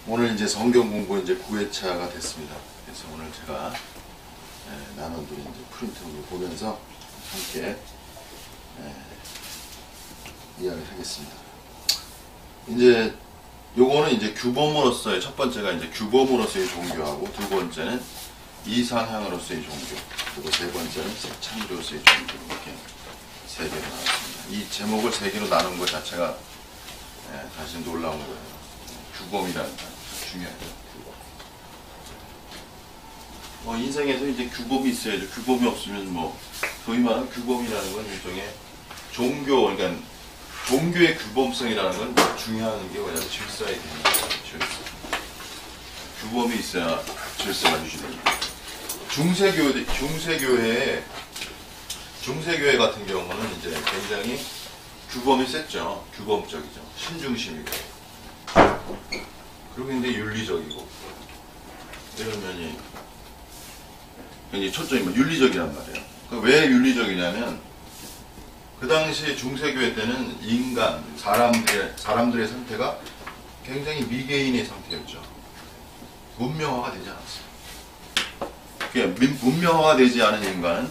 오늘 이제 성경 공부 이제 9회차가 됐습니다. 그래서 오늘 제가 나눠드린 이제 프린트를 보면서 함께 이야기를 하겠습니다. 이제 요거는 이제 규범으로서의 첫 번째가 이제 규범으로서의 종교하고 두 번째는 이상향으로서의 종교, 그리고 세 번째는 창조로서의 종교, 이렇게 세 개로 나눴습니다. 이 제목을 세 개로 나눈 것 자체가 사실 놀라운 거예요. 규범이라는 게 중요해요. 인생에서 이제 규범이 있어야죠. 규범이 없으면 소위 말하는 규범이라는 건 일종의 종교, 그러니까 종교의 규범성이라는 건 중요한 게 뭐냐면 질서에 대한 거죠. 규범이 있어야 질서가 유지됩니다. 중세교회 같은 경우는 이제 굉장히 규범이 셌죠. 규범적이죠. 신중심이고. 그리고 굉장히 윤리적이고. 이런 면이 굉장히 초점이 윤리적이란 말이에요. 왜 윤리적이냐면 그 당시 중세교회 때는 인간, 사람들의 상태가 굉장히 미개인의 상태였죠. 문명화가 되지 않았어요. 문명화가 되지 않은 인간은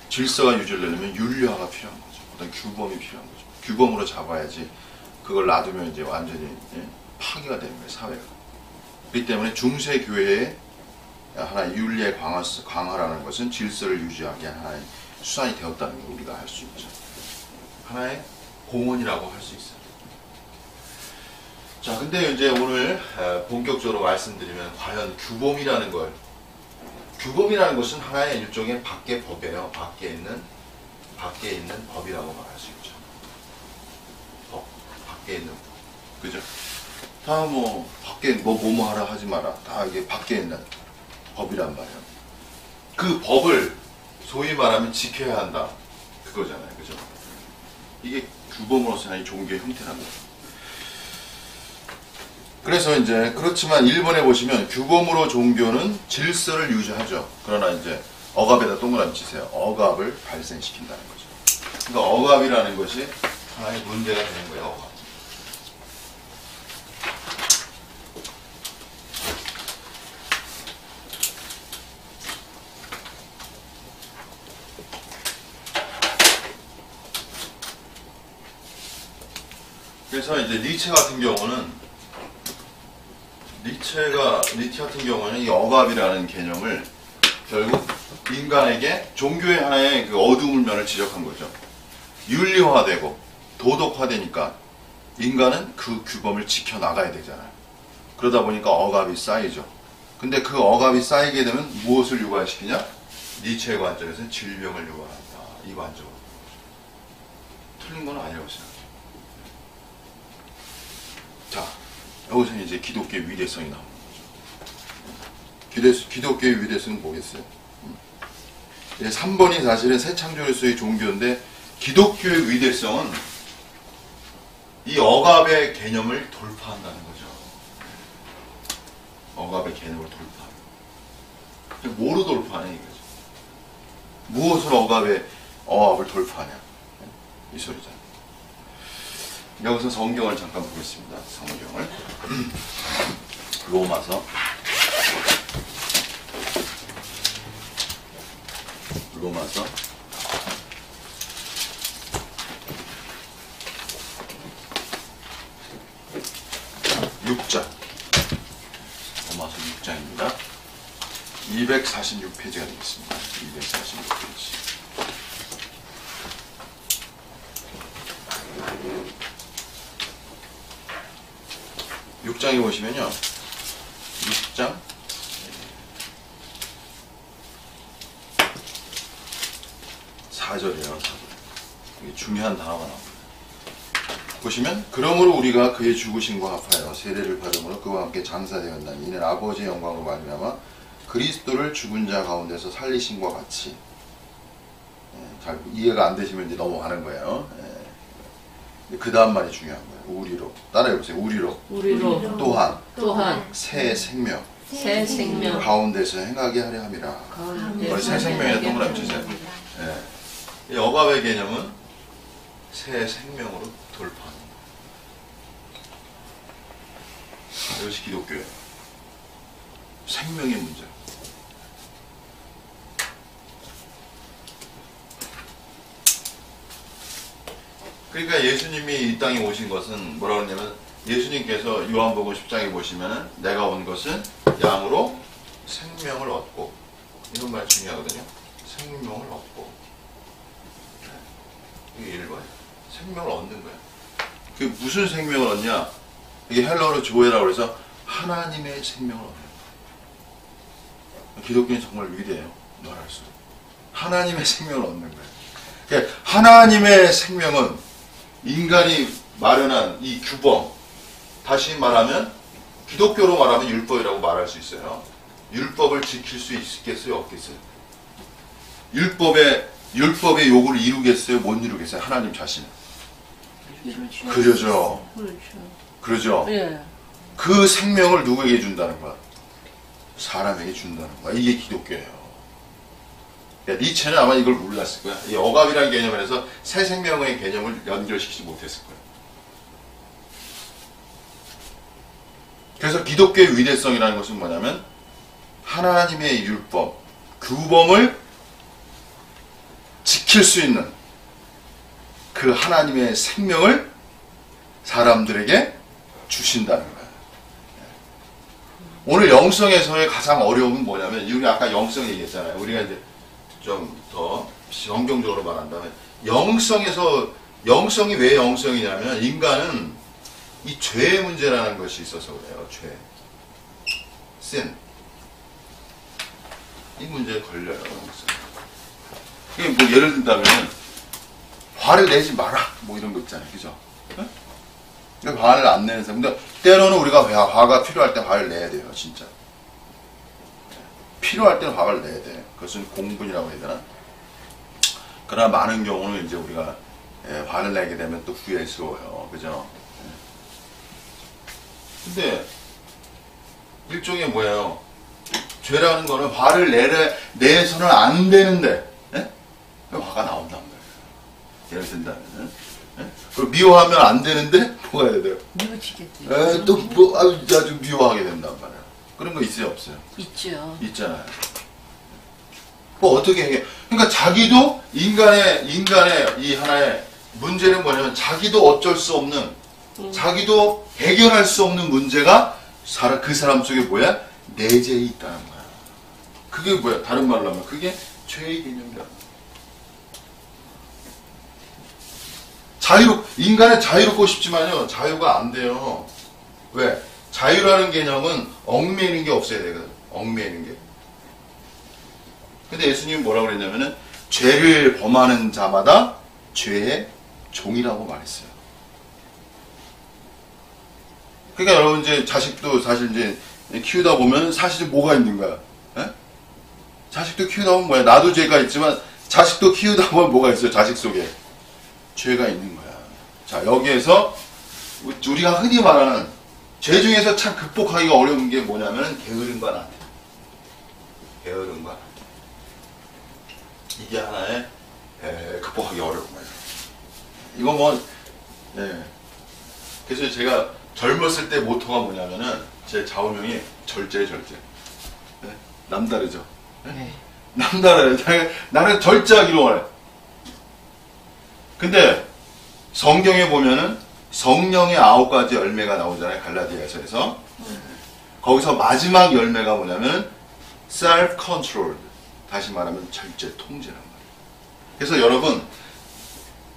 질서가 유지되려면 윤리화가 필요한 거죠. 어떤 규범이 필요한 거죠. 규범으로 잡아야지 그걸 놔두면 이제 완전히 파괴가 되는 거예요, 사회가. 그렇기 때문에 중세교회의 하나의 윤리의 강화라는 것은 질서를 유지하기 하나의 수단이 되었다는 걸 우리가 할 수 있죠. 하나의 공헌이라고 할 수 있어요. 자, 근데 이제 오늘 본격적으로 말씀드리면 과연 규범이라는 것은 하나의 일종의 밖의 법이에요. 밖에 있는 법이라고 말할 수 있죠. 법, 밖에 있는 법, 그죠? 다 밖에 뭐뭐 하라 하지 마라. 다 이게 밖에 있는 법이란 말이에요. 그 법을 소위 말하면 지켜야 한다. 그거잖아요. 그죠? 이게 규범으로서의 종교의 형태란 거죠. 그래서 이제 그렇지만 일본에 보시면 규범으로 종교는 질서를 유지하죠. 그러나 이제 억압에다 동그라미 치세요. 억압을 발생시킨다는 거죠. 그러니까 억압이라는 것이 하나의 문제가 되는 거예요. 억압. 그래서 이제 니체 같은 경우는 이 억압이라는 개념을 결국 인간에게 종교의 하나의 그 어두운 면을 지적한 거죠. 윤리화되고 도덕화되니까 인간은 그 규범을 지켜나가야 되잖아요. 그러다 보니까 억압이 쌓이죠. 근데 그 억압이 쌓이게 되면 무엇을 유발시키냐? 니체의 관점에서는 질병을 유발한다. 이 관점으로. 틀린 건 아니라고 생각해요. 자, 여기서 이제 기독교의 위대성이 나오는 거죠. 기독교의 위대성은 뭐겠어요? 3번이 사실은 새 창조로서의 종교인데 기독교의 위대성은 이 억압의 개념을 돌파한다는 거죠. 억압의 개념을 돌파하는. 뭐로 돌파하냐 이거죠. 무엇으로 억압을 돌파하냐 이 소리잖아요. 여기서 성경을 잠깐 보겠습니다. 성경을 로마서 6장 로마서 6장입니다. 246페이지가 되겠습니다. 246페이지. 6장에 보시면요. 6장 4절이에요. 4절. 이게 중요한 단어가 나옵니다. 보시면 그러므로 우리가 그의 죽으심과 합하여 세례를 받음으로 그와 함께 장사되었나니 이는 아버지의 영광으로 말미암아 그리스도를 죽은 자 가운데서 살리심과 같이. 잘 이해가 안 되시면 이제 넘어가는 거예요. 그 다음 말이 중요한 거예요. 우리로. 따라해보세요. 우리로. 또한 새 생명 가운데서 행하게 하려 함이라. 새 생명에 동그라미 치세요. 이 억압의 개념은 새 생명으로 돌파합니다. 이것이 기독교예요. 생명의 문제. 그러니까 예수님이 이 땅에 오신 것은 뭐라고 하냐면, 예수님께서 요한복음 10장에 보시면은 내가 온 것은 양으로 생명을 얻고, 이런 말 중요하거든요. 생명을 얻고. 이게 1번. 생명을 얻는 거야. 그게 무슨 생명을 얻냐? 이게 헬라어로 조에라고 해서 하나님의 생명을 얻는 거야. 기독교는 정말 위대해요. 말할수록. 하나님의 생명을 얻는 거예요. 그러니까 하나님의 생명은 인간이 마련한 이 규범, 다시 말하면 기독교로 말하면 율법이라고 말할 수 있어요. 율법을 지킬 수 있겠어요? 없겠어요? 율법의 요구를 이루겠어요? 못 이루겠어요? 하나님 자신은. 그러죠. 그러죠. 예. 그 생명을 누구에게 준다는 거야? 사람에게 준다는 거야. 이게 기독교예요. 니체는 아마 이걸 몰랐을 거야. 이 억압이라는 개념을 해서 새 생명의 개념을 연결시키지 못했을 거야. 그래서 기독교의 위대성이라는 것은 뭐냐면 하나님의 율법, 규범을 지킬 수 있는 그 하나님의 생명을 사람들에게 주신다는 거예요. 오늘 영성에서의 가장 어려움은 뭐냐면, 우리 아까 영성 얘기했잖아요. 우리가 이제 좀 더 성경적으로 말한다면, 영성이 왜 영성이냐면, 인간은 이 죄의 문제라는 것이 있어서 그래요. 죄. sin. 이 문제에 걸려요. 이게 뭐 예를 든다면, 화를 내지 마라. 뭐 이런 거 있잖아요. 그죠? 네? 화를 안 내는 사람. 근데 때로는 우리가 화가 필요할 때 화를 내야 돼요. 진짜. 필요할 때는 화를 내야 돼. 그것은 공분이라고 해야 되나? 그러나 많은 경우는 이제 우리가 화를 내게 되면 또 후회스러워요. 그죠? 근데 일종의 뭐예요? 죄라는 거는 화를 내서는 안 되는데, 예? 화가 나온단 말이에요. 예를 든다면, 예? 그리고 미워하면 안 되는데 뭐가 해야 돼요? 미워지겠죠. 또 뭐 아주 미워하게 된단 말이에요. 그런 거 있어요, 없어요? 있죠. 있잖아요. 뭐 어떻게 해? 그러니까 자기도 인간의 이 하나의 문제는 뭐냐면, 자기도 어쩔 수 없는, 자기도 해결할 수 없는 문제가 그 사람 속에 뭐야? 내재해 있다는 거야. 그게 뭐야? 다른 말로 하면 그게 죄의 개념이야. 인간은 자유롭고 싶지만요, 자유가 안 돼요. 왜? 자유라는 개념은 얽매이는 게 없어야 되거든. 얽매이는 게. 근데 예수님이 뭐라고 그랬냐면은, 죄를 범하는 자마다 죄의 종이라고 말했어요. 그러니까 여러분, 이제 자식도 사실 이제 키우다 보면 사실 뭐가 있는 거야? 에? 자식도 키우다 보면 뭐야? 나도 죄가 있지만 자식도 키우다 보면 뭐가 있어요? 자식 속에 죄가 있는 거야. 자, 여기에서 우리가 흔히 말하는 죄 중에서 참 극복하기가 어려운 게 뭐냐면 게으름과 나태. 게으름과 나태. 이게 하나의 극복하기 어려운 거예요. 이거 뭐, 그래서 제가 젊었을 때 모토가 뭐냐면은, 제 좌우명이 절제예요, 절제. 네? 남다르죠? 네? 남다르요. 나는 절제하기로 원해. 근데 성경에 보면은 성령의 9가지 열매가 나오잖아요, 갈라디아서에서. 거기서 마지막 열매가 뭐냐면 self-controlled, 다시 말하면 절제, 통제란 말이에요. 그래서 여러분,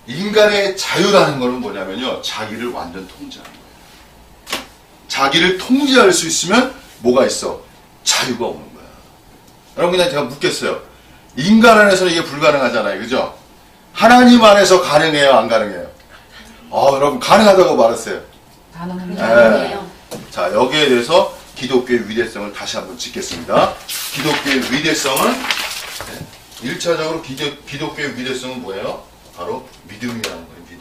인간의 자유라는 거는 뭐냐면요, 자기를 완전 통제하는 거예요. 자기를 통제할 수 있으면 뭐가 있어? 자유가 오는 거야. 여러분, 그냥 제가 묻겠어요. 인간 안에서는 이게 불가능하잖아요. 그죠? 하나님 안에서 가능해요? 안 가능해요? 여러분, 가능하다고 말했어요. 가능해요. 자, 여기에 대해서 기독교의 위대성을 다시 한번 짚겠습니다. 기독교의 위대성은, 1차적으로 기독교의 위대성은 뭐예요? 바로 믿음이라는 거예요. 믿음.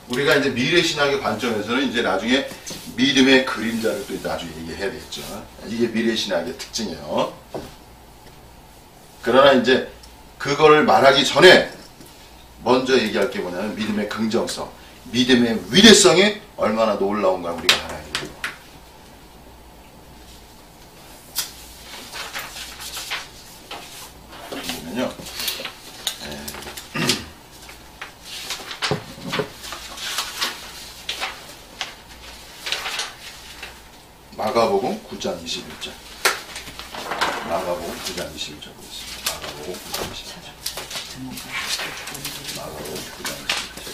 우리가 이제 미래신학의 관점에서는 이제 나중에 믿음의 그림자를 또 나중에 얘기해야 되겠죠. 이게 미래신학의 특징이에요. 그러나 이제 그거를 말하기 전에 먼저 얘기할 게 뭐냐면 믿음의 긍정성. 믿음의 위대성이 얼마나 놀라운가 우리가 알아야 돼요. 보면요. 마가복음 9장 21절. 마가복음 9장 21절 보겠습니다. 마가복음 9장 21절. 마가복음 9장 21절.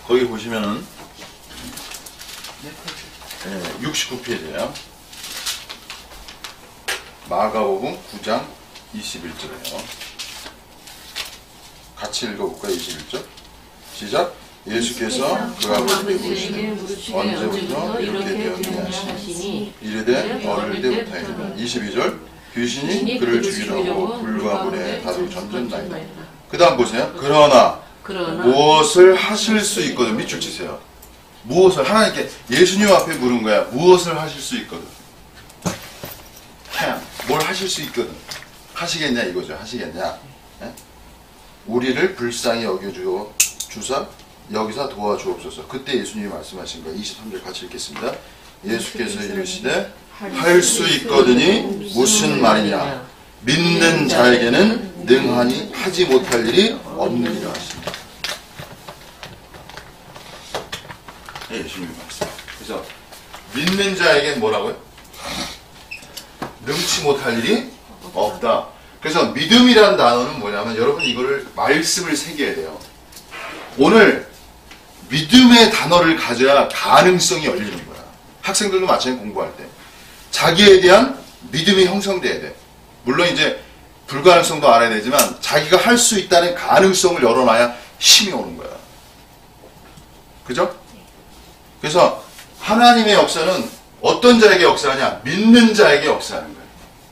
거기 보시면은 69페이지예요. 마가복음 9장 21절이에요. 같이 읽어볼까요? 21절. 시작. 예수께서 그 아버지에게 물으시되 언제부터 이렇게 되었느냐 하시니 이르되 어릴 때부터이니라. 22절. 귀신이 그를 죽이려고 불과 물에 다소 던졌나이다. 그 다음 보세요. 그러나 무엇을 하실 수 있거든. 밑줄 치세요. 무엇을 하나님께 예수님 앞에 물은 거야. 무엇을 하실 수 있거든. 뭘 하실 수 있거든. 하시겠냐 이거죠. 하시겠냐. 예? 우리를 불쌍히 여겨주사 여기서 도와주옵소서. 그때 예수님이 말씀하신 거예요. 23절 같이 읽겠습니다. 예수께서 이르시되 할 수 있거든이 무슨 말이냐. 믿는 자에게는 능하니 하지 못할 일이 없느니라 하십니다. 예수님이 말씀. 그래서 믿는 자에게 뭐라고요? 능치 못할 일이 없다. 그래서 믿음이라는 단어는 뭐냐면 여러분 이거를 말씀을 새겨야 돼요. 오늘 믿음의 단어를 가져야 가능성이 열리는 거야. 학생들도 마찬가지 공부할 때 자기에 대한 믿음이 형성돼야 돼. 물론 이제 불가능성도 알아야 되지만 자기가 할 수 있다는 가능성을 열어놔야 힘이 오는 거야. 그죠? 그래서 하나님의 역사는 어떤 자에게 역사하냐? 믿는 자에게 역사하는 거예요.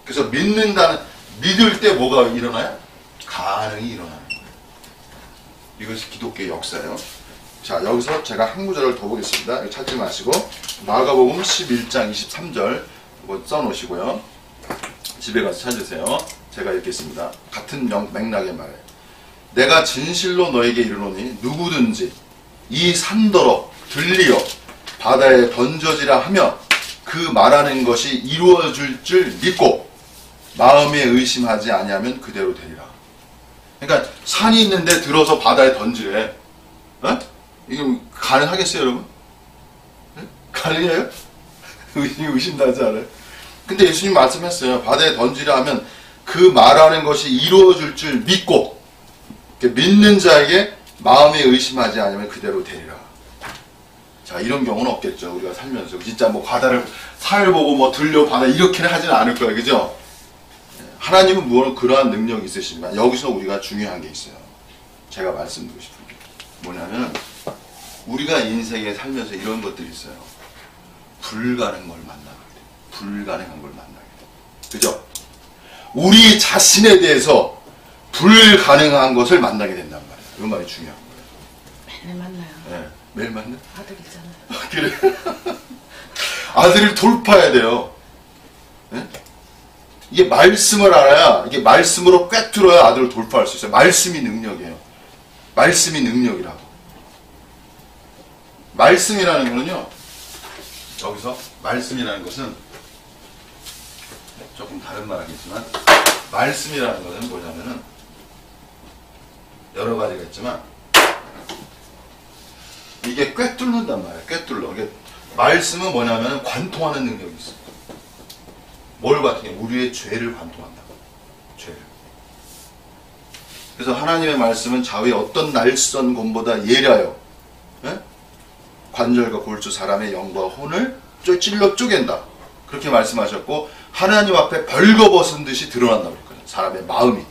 그래서 믿을 때 뭐가 일어나요? 가능이 일어나는 거예요. 이것이 기독교의 역사예요. 자, 여기서 제가 한 구절을 더 보겠습니다. 이거 찾지 마시고 마가복음 11장 23절 한번 써놓으시고요. 집에 가서 찾으세요. 제가 읽겠습니다. 같은 맥락의 말. 내가 진실로 너에게 이르노니 누구든지 이 산더러 들리어 바다에 던져지라 하며 그 말하는 것이 이루어질 줄 믿고 마음에 의심하지 아니하면 그대로 되리라. 그러니까 산이 있는데 들어서 바다에 던지래. 어? 이게 가능하겠어요, 여러분? 네? 가능해요? 의심나지 않아요? 근데 예수님 말씀했어요. 바다에 던지라 하면 그 말하는 것이 이루어질 줄 믿고 믿는 자에게 마음에 의심하지 않으면 그대로 되리라. 자, 이런 경우는 없겠죠. 우리가 살면서 진짜 뭐 바다를 살 보고 뭐 들려 바다 이렇게는 하지는 않을 거예요. 그죠? 하나님은 무언 그러한 능력이 있으시지만 여기서 우리가 중요한 게 있어요. 제가 말씀드리고 싶은 게 뭐냐면 우리가 인생에 살면서 이런 것들이 있어요. 불가능한 걸 만나게 돼. 불가능한 걸 만나게 돼. 그죠? 우리 자신에 대해서 불가능한 것을 만나게 된단 말이에요. 이 말이 중요한 거예요. 매일 만나요. 네, 매일 만나? 아들 있잖아요. 그래. 아들을 돌파해야 돼요. 네? 이게 말씀을 알아야, 이게 말씀으로 꿰뚫어야 아들을 돌파할 수 있어요. 말씀이 능력이에요. 말씀이 능력이라고. 말씀이라는 거는요, 여기서 말씀이라는 것은 조금 다른 말 하겠지만, 말씀이라는 것은 뭐냐면은, 여러 가지가 있지만, 이게 꿰뚫는단 말이에요. 꿰뚫러. 이게 말씀은 뭐냐면 관통하는 능력이 있어요. 뭘 관통해? 우리의 죄를 관통한다고. 죄를. 그래서 하나님의 말씀은 좌우의 어떤 날선 검보다 예리하여 예? 관절과 골수 사람의 영과 혼을 찔러 쪼갠다. 그렇게 말씀하셨고 하나님 앞에 벌거벗은 듯이 드러난다고 그랬거든요. 사람의 마음이.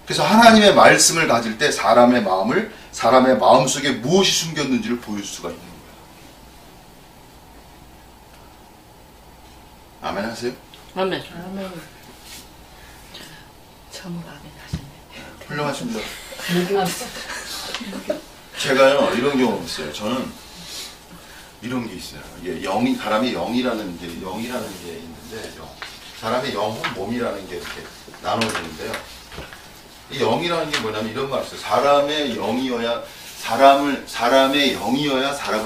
그래서 하나님의 말씀을 가질 때 사람의 마음 속에 무엇이 숨겼는지를 보일 수가 있는 거예요. 아멘 하세요? 아멘. 아멘. 처음으로 아멘 하시네. 훌륭하십니다. 제가요 이런 경험이 있어요. 저는 이런 게 있어요. 이게 영이 사람이 영이라는 게 있는데 사람의 영혼 몸이라는 게 이렇게 나눠지는데요. 이 영이라는 게 뭐냐면 이런 말 있어요. 사람의 영이어야 사람을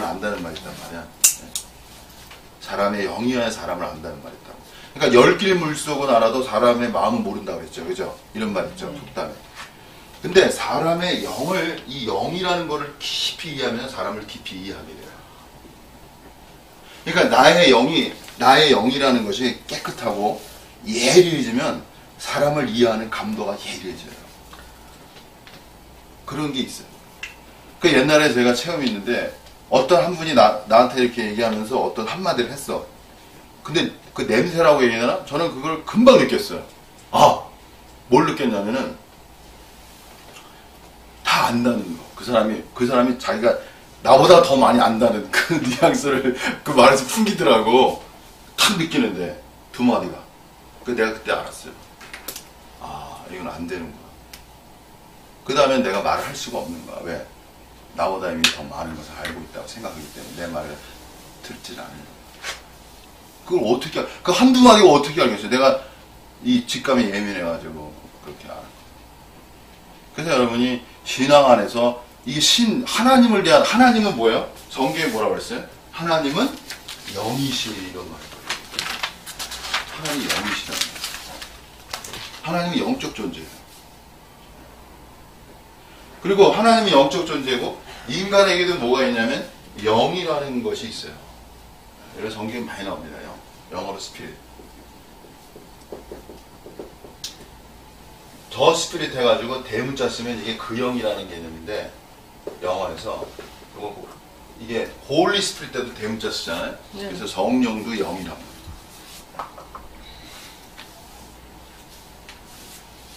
안다는 말이 있단 말이야. 사람의 영이어야 사람을 안다는 말이 있다고. 그러니까 열길 물속은 알아도 사람의 마음은 모른다고 그랬죠. 그죠? 이런 말 있죠. 속담에. 근데 사람의 영을, 이 영이라는 거를 깊이 이해하면 사람을 깊이 이해하게 돼요. 그러니까 나의 영이라는 것이 깨끗하고 예리해지면 사람을 이해하는 감도가 예리해져요. 그런 게 있어요. 그 옛날에 제가 체험이 있는데 어떤 한 분이 나한테 이렇게 얘기하면서 어떤 한마디를 했어. 근데 그 냄새라고 얘기하나? 저는 그걸 금방 느꼈어요. 아! 뭘 느꼈냐면은 다 안다는 거. 그 사람이 자기가 나보다 더 많이 안다는 그 뉘앙스를 그 말에서 풍기더라고. 탁 느끼는데 두 마디가. 내가 그때 알았어요. 아, 이건 안 되는구나. 그 다음에 내가 말을 할 수가 없는 거야. 왜? 나보다 이미 더 많은 것을 알고 있다고 생각하기 때문에 내 말을 듣질 않는 거야. 그걸 어떻게, 그 한두 마디가 어떻게 알겠어요? 내가 이 직감이 예민해가지고 그렇게 알아. 그래서 여러분이 신앙 안에서 이게 하나님을 대한, 하나님은 뭐예요? 성경에 뭐라고 그랬어요? 하나님은 영이시 이런 말이에요. 하나님이 영이시라는 거예요. 하나님은 영적 존재예요. 그리고 하나님이 영적 존재고 인간에게도 뭐가 있냐면 영이라는 것이 있어요. 이런 성경에 많이 나옵니다. 영어로 스피릿. 더 스피릿 해가지고 대문자 쓰면 이게 그 영이라는 개념인데 영어에서 이게 홀리 스피릿 때도 대문자 쓰잖아요. 네. 그래서 성령도 영이라고.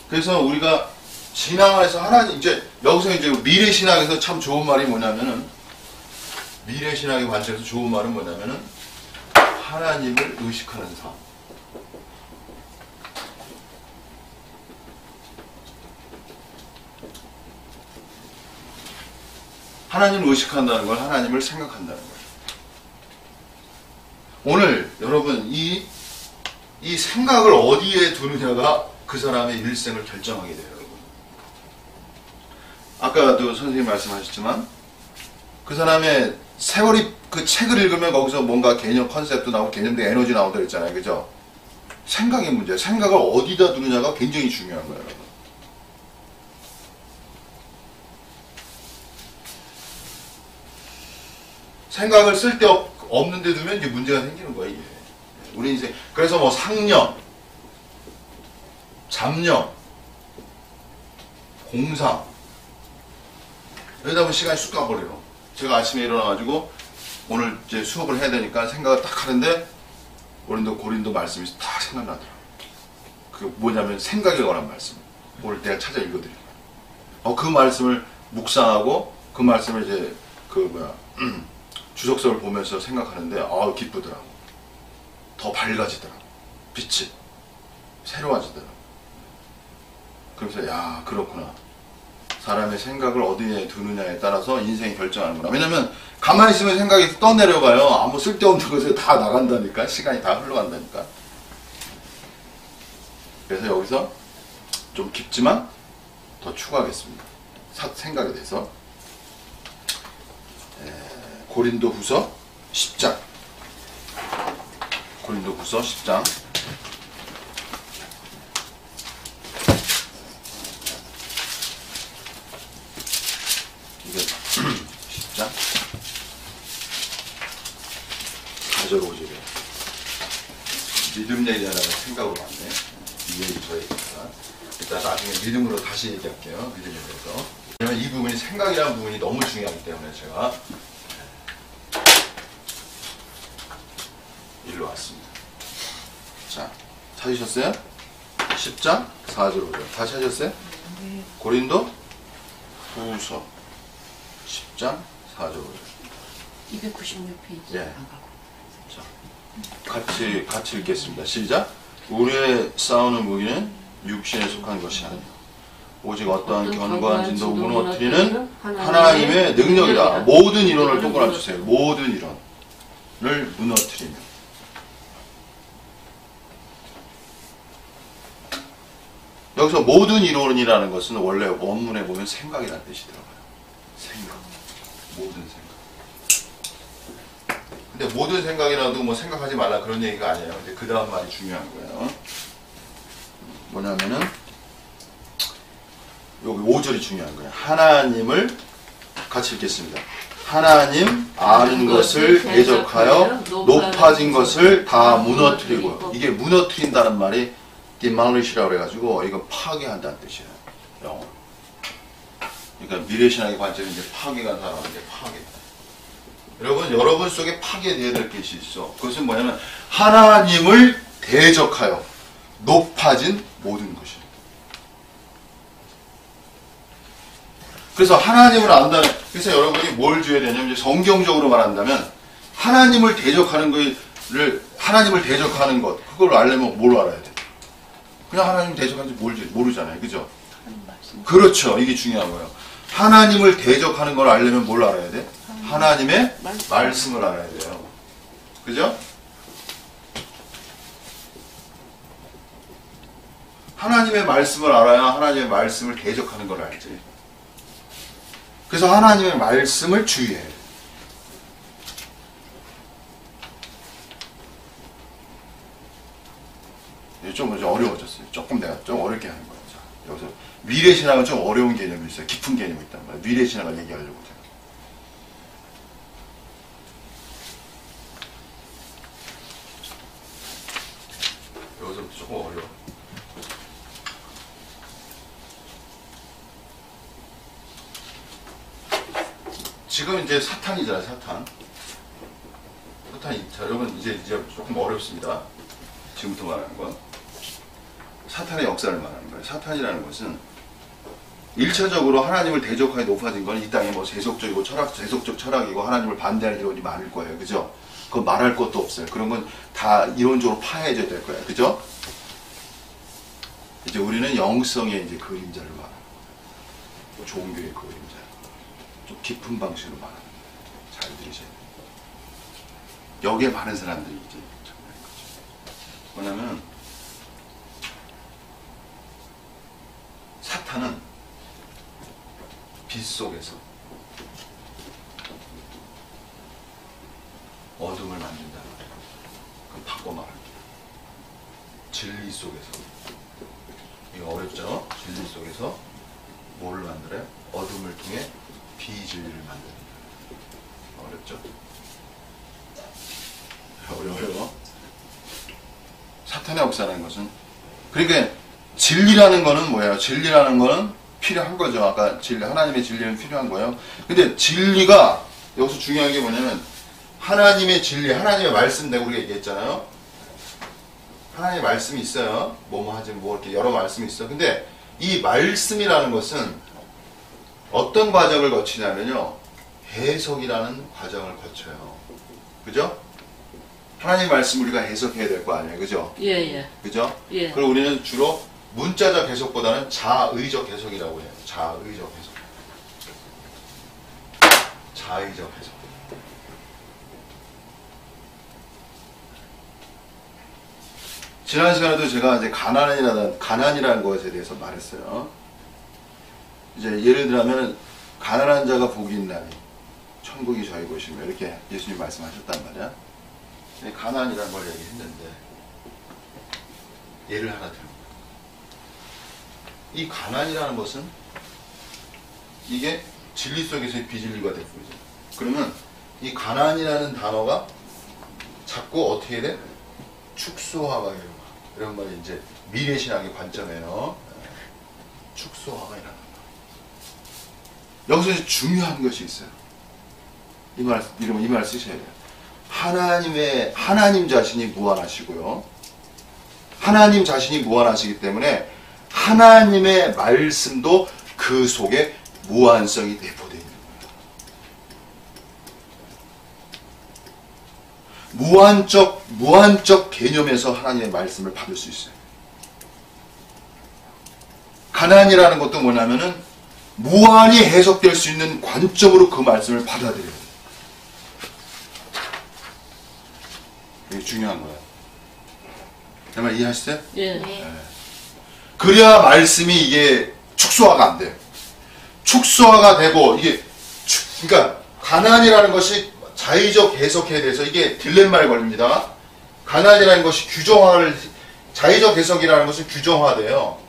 그래서 우리가 신앙에서 하나님 여기서 미래 신학에서 참 좋은 말이 뭐냐면은 미래 신학의 관점에서 좋은 말은 뭐냐면은 하나님을 의식하는 삶. 하나님을 의식한다는 걸 하나님을 생각한다는 거예요. 오늘 여러분 이 생각을 어디에 두느냐가 그 사람의 일생을 결정하게 돼요. 여러분. 아까도 선생님이 말씀하셨지만 그 사람의 세월이 그 책을 읽으면 거기서 뭔가 개념 컨셉도 나오고 개념도 에너지 나온다 그랬잖아요. 그죠? 생각의 문제예요. 생각을 어디다 두느냐가 굉장히 중요한 거예요. 여러분. 생각을 쓸데없는 데 두면 이제 문제가 생기는 거예요. 이게. 우리 인생. 그래서 뭐 상념, 잡념, 공상. 여기다 보면 시간이 쑥 가버려요. 제가 아침에 일어나가지고 오늘 이제 수업을 해야 되니까 생각을 딱 하는데 고린도 말씀이 다 생각나더라고요. 그게 뭐냐면 생각에 관한 말씀. 오늘 내가 찾아 읽어드릴게요. 그 말씀을 묵상하고 그 말씀을 이제 주석서를 보면서 생각하는데 기쁘더라고. 더 밝아지더라고. 빛이 새로워지더라고. 그래서 야 그렇구나. 사람의 생각을 어디에 두느냐에 따라서 인생이 결정하는구나. 왜냐면 가만히 있으면 생각이 떠내려가요. 아무 쓸데없는 것에 다 나간다니까. 시간이 다 흘러간다니까. 그래서 여기서 좀 깊지만 더 추가하겠습니다. 생각에 대해서. 고린도후서 10장. 고린도후서 10장. 이게 10장 4절 5절에 믿음 얘기하다가 생각으로 왔네. 이 얘기 저 얘기니까 일단 나중에 믿음으로 다시 얘기할게요. 믿음에 대해서. 왜냐면 이 부분이 생각이라는 부분이 너무 중요하기 때문에 제가 일로 왔습니다. 자, 찾으셨어요? 10장 4절 5절 다 찾으셨어요? 네. 고린도 후서 10장 4절 5절 296페이지 예. 안 가고. 자, 같이 읽겠습니다. 시작. 우리의 싸우는 무기는 육신에 속한 것이 아니라 오직 어떠한 어떤 견고한 진도 진도 무너뜨리는 하나님의 하나님의 능력이다. 능력이다. 모든 이론을 이론을 동그라미 주세요. 모든 이론을 무너뜨리는. 여기서 모든 이론이라는 것은 원래 원문에 보면 생각이라는 뜻이 들어가요. 생각. 모든 생각. 근데 모든 생각이라도 뭐 생각하지 말라 그런 얘기가 아니에요. 근데 그 다음 말이 중요한 거예요. 뭐냐면은 여기 5절이 중요한 거예요. 하나님을 같이 읽겠습니다. 하나님 아는 것을 대적하여 높아진 것을 다 무너뜨리고. 이게 무너뜨린다는 말이 demolish라고 그래가지고 이거 파괴한다는 뜻이에요. 영어. 그러니까 미래신학의 관점이 이제 파괴가 나라는데 파괴. 여러분 속에 파괴되어야 될 것이 있어. 그것은 뭐냐면 하나님을 대적하여 높아진 모든 것이에요. 그래서 하나님을 안다는, 그래서 여러분이 뭘 줘야 되냐면 이제 성경적으로 말한다면 하나님을 대적하는 하나님을 대적하는 것, 그걸 알려면 뭘 알아야 돼? 그냥 하나님 대적하는지 모르잖아요. 그죠? 그렇죠. 이게 중요한 거예요. 하나님을 대적하는 걸 알려면 뭘 알아야 돼? 하나님의 말씀을 알아야 돼요. 그죠? 하나님의 말씀을 알아야 하나님의 말씀을 대적하는 걸 알지. 그래서 하나님의 말씀을 주의해야 돼. 좀 어려워졌어요. 조금 내가 좀 어렵게 하는 거예요. 자, 여기서 미래신학은 좀 어려운 개념이 있어요. 깊은 개념이 있단 말이에요. 미래신학을 얘기하려고 해요. 여기서부터 조금 어려워. 지금 이제 사탄이잖아요. 사탄이. 자, 여러분 이제 조금 어렵습니다. 지금부터 말하는 건 사탄의 역사를 말하는 거예요. 사탄이라는 것은 1차적으로 하나님을 대적하여 높아진 건 이 땅에 뭐 세속적 철학이고 하나님을 반대하는 이론이 많을 거예요. 그죠? 그건 말할 것도 없어요. 그런 건 다 이론적으로 파헤져야 될 거예요. 그죠? 이제 우리는 영성의 이제 그림자를 말하는 거예요. 종교의 그림자. 좀 깊은 방식으로 말하는 거예요. 잘 들으셔야 돼요. 여기에 많은 사람들이 이제 뭐냐면 사탄은 빛 속에서 어둠을 만든단 말이에요. 그럼 바꿔 말합니다. 진리 속에서, 이거 어렵죠? 진리 속에서 뭐를 만들어요? 어둠을 통해 비진리를 만드는 거예요. 어렵죠? 어려워요. 사탄의 역사라는 것은, 그러니까 진리라는 거는 뭐예요? 진리라는 거는 필요한 거죠. 아까 하나님의 진리는 필요한 거예요. 근데 진리가 여기서 중요한 게 뭐냐면 하나님의 진리, 하나님의 말씀 내가 우리가 얘기했잖아요. 하나님의 말씀이 있어요. 뭐뭐 하지 뭐 이렇게 여러 말씀이 있어. 근데 이 말씀이라는 것은 어떤 과정을 거치냐면요, 해석이라는 과정을 거쳐요. 그죠? 하나님 말씀 우리가 해석해야 될 거 아니에요. 그죠? 예. 그죠? 예. 그리고 우리는 주로 문자적 해석보다는 자의적 해석이라고 해요. 자의적 해석. 자의적 해석. 지난 시간에도 제가 이제 가난이라는 것에 대해서 말했어요. 이제 예를 들면 가난한 자가 복이 있나니 천국이 저희 곳이며 이렇게 예수님 말씀하셨단 말이야. 가난이라는 걸 얘기했는데 예를 하나 들어볼게요. 이 가난이라는 것은 이게 진리 속에서의 비진리가 될 뿐이죠. 그러면 이 가난이라는 단어가 자꾸 어떻게 돼? 축소화가 이런 말이 이제 미래신학의 관점이에요. 축소화가 일어나는 거예요. 여기서 중요한 것이 있어요. 이 말 쓰셔야 돼요. 하나님 자신이 무한하시고요. 하나님 자신이 무한하시기 때문에 하나님의 말씀도 그 속에 무한성이 내포되어 있는 거예요. 무한적 개념에서 하나님의 말씀을 받을 수 있어요. 가난이라는 것도 뭐냐면은 무한히 해석될 수 있는 관점으로 그 말씀을 받아들여야 돼요. 이게 중요한 거예요. 내 말 이해하시죠? 예. 네. 그래야 말씀이 이게 축소화가 안 돼요. 축소화가 되고 이게 그러니까 가난이라는 것이 자의적 해석에 대해서 이게 딜레마에 걸립니다. 가난이라는 것이 규정화를 자의적 해석이라는 것은 규정화돼요.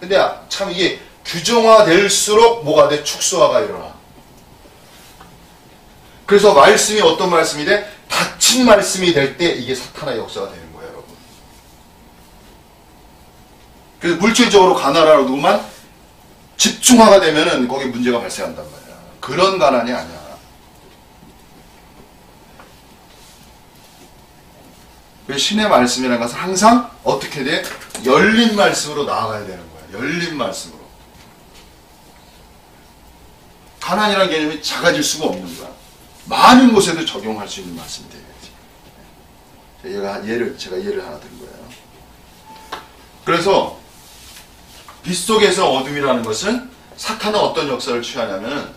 근데 참 이게 규정화될수록 뭐가 돼? 축소화가 일어나. 그래서 말씀이 어떤 말씀이 돼? 닫힌 말씀이 될 때 이게 사탄의 역사가 되는 거예요, 여러분. 그래서 물질적으로 가난하고만 집중화가 되면은 거기에 문제가 발생한단 말이야. 그런 가난이 아니야. 신의 말씀이라는 것은 항상 어떻게 돼? 열린 말씀으로 나아가야 되는 거야. 열린 말씀으로. 가난이라는 개념이 작아질 수가 없는 거야. 많은 곳에도 적용할 수 있는 말씀이 되야지. 제가 예를 하나 든 거예요. 그래서 빛 속에서 어둠이라는 것은 사탄은 어떤 역사를 취하냐면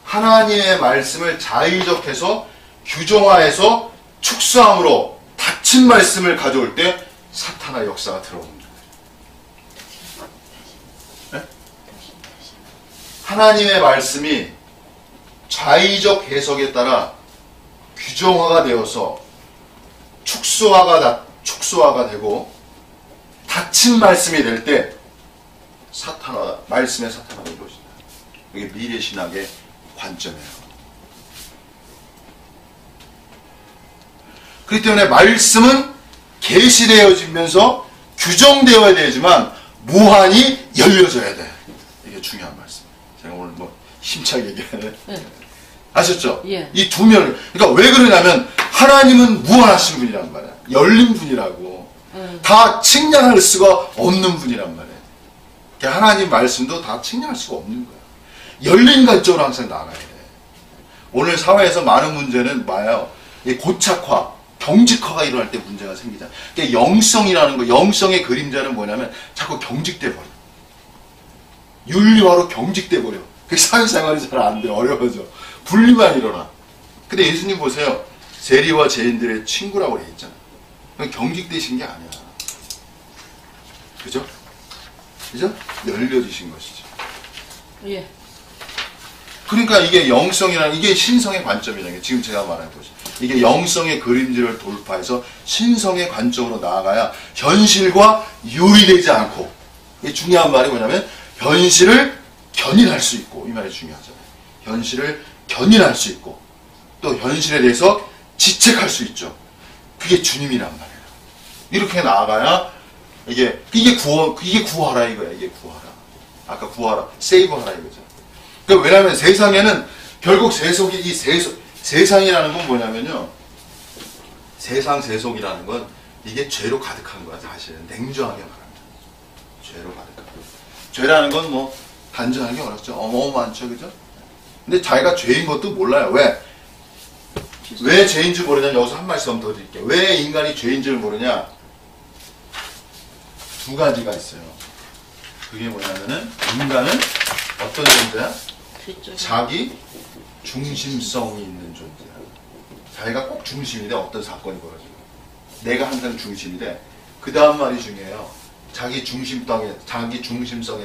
하나님의 말씀을 자의적해서 규정화해서 축소함으로 닫힌 말씀을 가져올 때 사탄의 역사가 들어옵니다. 네? 하나님의 말씀이 자의적 해석에 따라 규정화가 되어서 축소화가 되고 닫힌 말씀이 될 때 말씀의 사탄화가 이루어진다. 이게 미래신학의 관점이에요. 그렇기 때문에 말씀은 계시되어지면서 규정되어야 되지만 무한히 열려져야 돼. 이게 중요한 말씀. 제가 오늘 뭐 힘차게 얘기하네. 네. 아셨죠? 예. 이 두 면을. 그러니까 왜 그러냐면 하나님은 무한하신 분이란 말이야. 열린 분이라고. 다 측량할 수가 없는 분이란 말이야. 그러니까 하나님 말씀도 다 측량할 수가 없는 거야. 열린 관점으로 항상 나가야 돼. 오늘 사회에서 많은 문제는 뭐예요? 이 고착화, 경직화가 일어날 때 문제가 생기잖아. 그러니까 영성이라는 거, 영성의 그림자는 뭐냐면 자꾸 경직돼 버려. 윤리화로 경직돼 버려. 그 사회생활이 잘 안 돼. 어려워져. 분리만 일어나. 근데 예수님 보세요. 세리와 죄인들의 친구라고 그래 있잖아. 경직되신 게 아니야. 그죠? 그죠? 열려주신 것이죠. 예. 그러니까 이게 영성이라는, 이게 신성의 관점이라는 게 지금 제가 말한 것이. 이게 영성의 그림지를 돌파해서 신성의 관점으로 나아가야 현실과 유리되지 않고, 이게 중요한 말이 뭐냐면, 현실을 견인할 수 있고, 이 말이 중요하잖아요. 현실을 견인할 수 있고, 또 현실에 대해서 지책할 수 있죠. 그게 주님이란 말이에요. 이렇게 나아가야, 이게 구하라 이거야, 이게 구하라. 아까 구하라, 세이브하라 이거죠. 그러니까 왜냐면 세상에는 결국 세상이라는 건 뭐냐면요. 세속이라는 건 이게 죄로 가득한 거야, 사실은. 냉정하게 말합니다. 죄로 가득한 거야. 죄라는 건 뭐, 단정하기 어렵죠. 어마어마하죠, 그죠? 근데 자기가 죄인 것도 몰라요. 왜 죄인 줄 모르냐면 여기서 한 말씀 더 드릴게요. 왜 인간이 죄인 줄 모르냐? 두 가지가 있어요. 그게 뭐냐면은, 인간은 어떤 존재야? 자기 중심성이 있는 존재야. 자기가 꼭 중심이 돼. 어떤 사건이 벌어지고. 내가 항상 중심이 돼. 그 다음 말이 중요해요. 자기 중심성에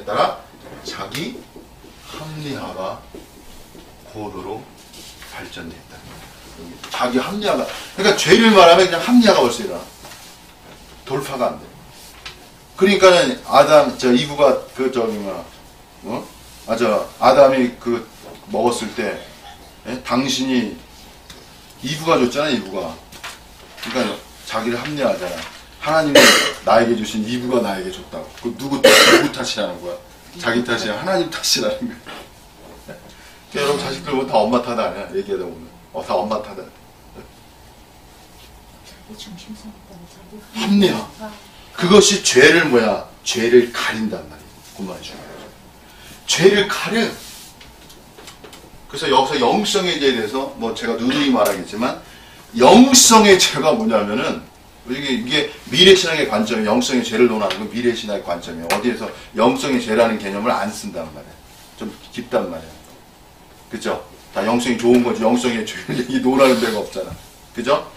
따라 자기 합리화가 고도로 발전됐다. 자기 합리화가. 그러니까 죄를 말하면 그냥 합리화가 벌써 일어나. 돌파가 안 돼. 그러니까는 이브가 아담이 먹었을 때, 당신이, 이브가 줬잖아, 이브가. 그러니까 자기를 합리화하잖아. 하나님이 나에게 주신 이브가 나에게 줬다고. 그 누구 탓이라는 거야? 자기 탓이야. 하나님 탓이라는 거야. 그러니까 여러분 자식들 보면 다 엄마 탓 아니야? 얘기하다 보면. 다 엄마 탓 아니야. 합리화. 그것이 죄를 가린단 말이야. 그 말이 중요해요. 죄를 가려. 그래서 여기서 영성의 죄에 대해서 제가 누누이 말하겠지만 영성의 죄가 뭐냐면은 이게 미래신학의 관점이에요. 영성의 죄를 논하는 건 미래신학의 관점이에요. 어디에서 영성의 죄라는 개념을 안 쓴단 말이에요. 좀 깊단 말이에요. 그죠? 다 영성이 좋은 거지. 영성의 죄를 얘기 논하는 데가 없잖아. 그죠?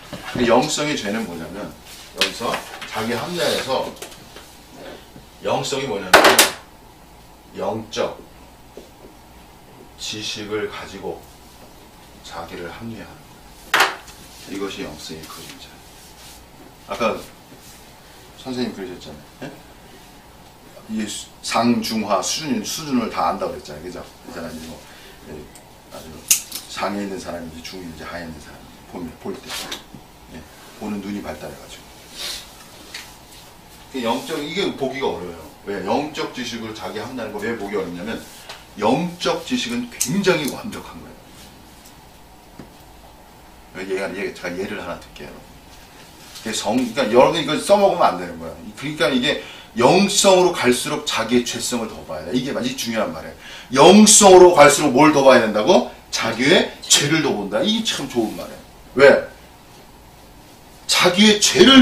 영성의 죄는 뭐냐면 여기서 자기 합리화에서 영성이 뭐냐면 영적 지식을 가지고 자기를 합리화하는 거예요. 이것이 영성의 그림자. 아까 선생님 그러셨잖아요. 예? 이 상중하 수준을 다 안다고 그랬잖아요. 그죠? 그잖아요. 뭐, 아주 상에 있는 사람인지 중에 있는지 하에 있는 사람인지 볼 때. 예? 보는 눈이 발달해가지고. 이게 보기가 어려워요. 왜? 영적 지식을 자기 합리하는 거 왜 보기 어렵냐면 영적 지식은 굉장히 완벽한 거예요. 제가 예를 하나 드릴게요. 그러니까 여러분 이거 써먹으면 안 되는 거야. 그러니까 이게 영성으로 갈수록 자기의 죄성을 더 봐야 돼. 이게 아주 중요한 말이에요. 영성으로 갈수록 뭘 더 봐야 된다고? 자기의 죄를 더 본다. 이게 참 좋은 말이에요. 왜? 자기의 죄를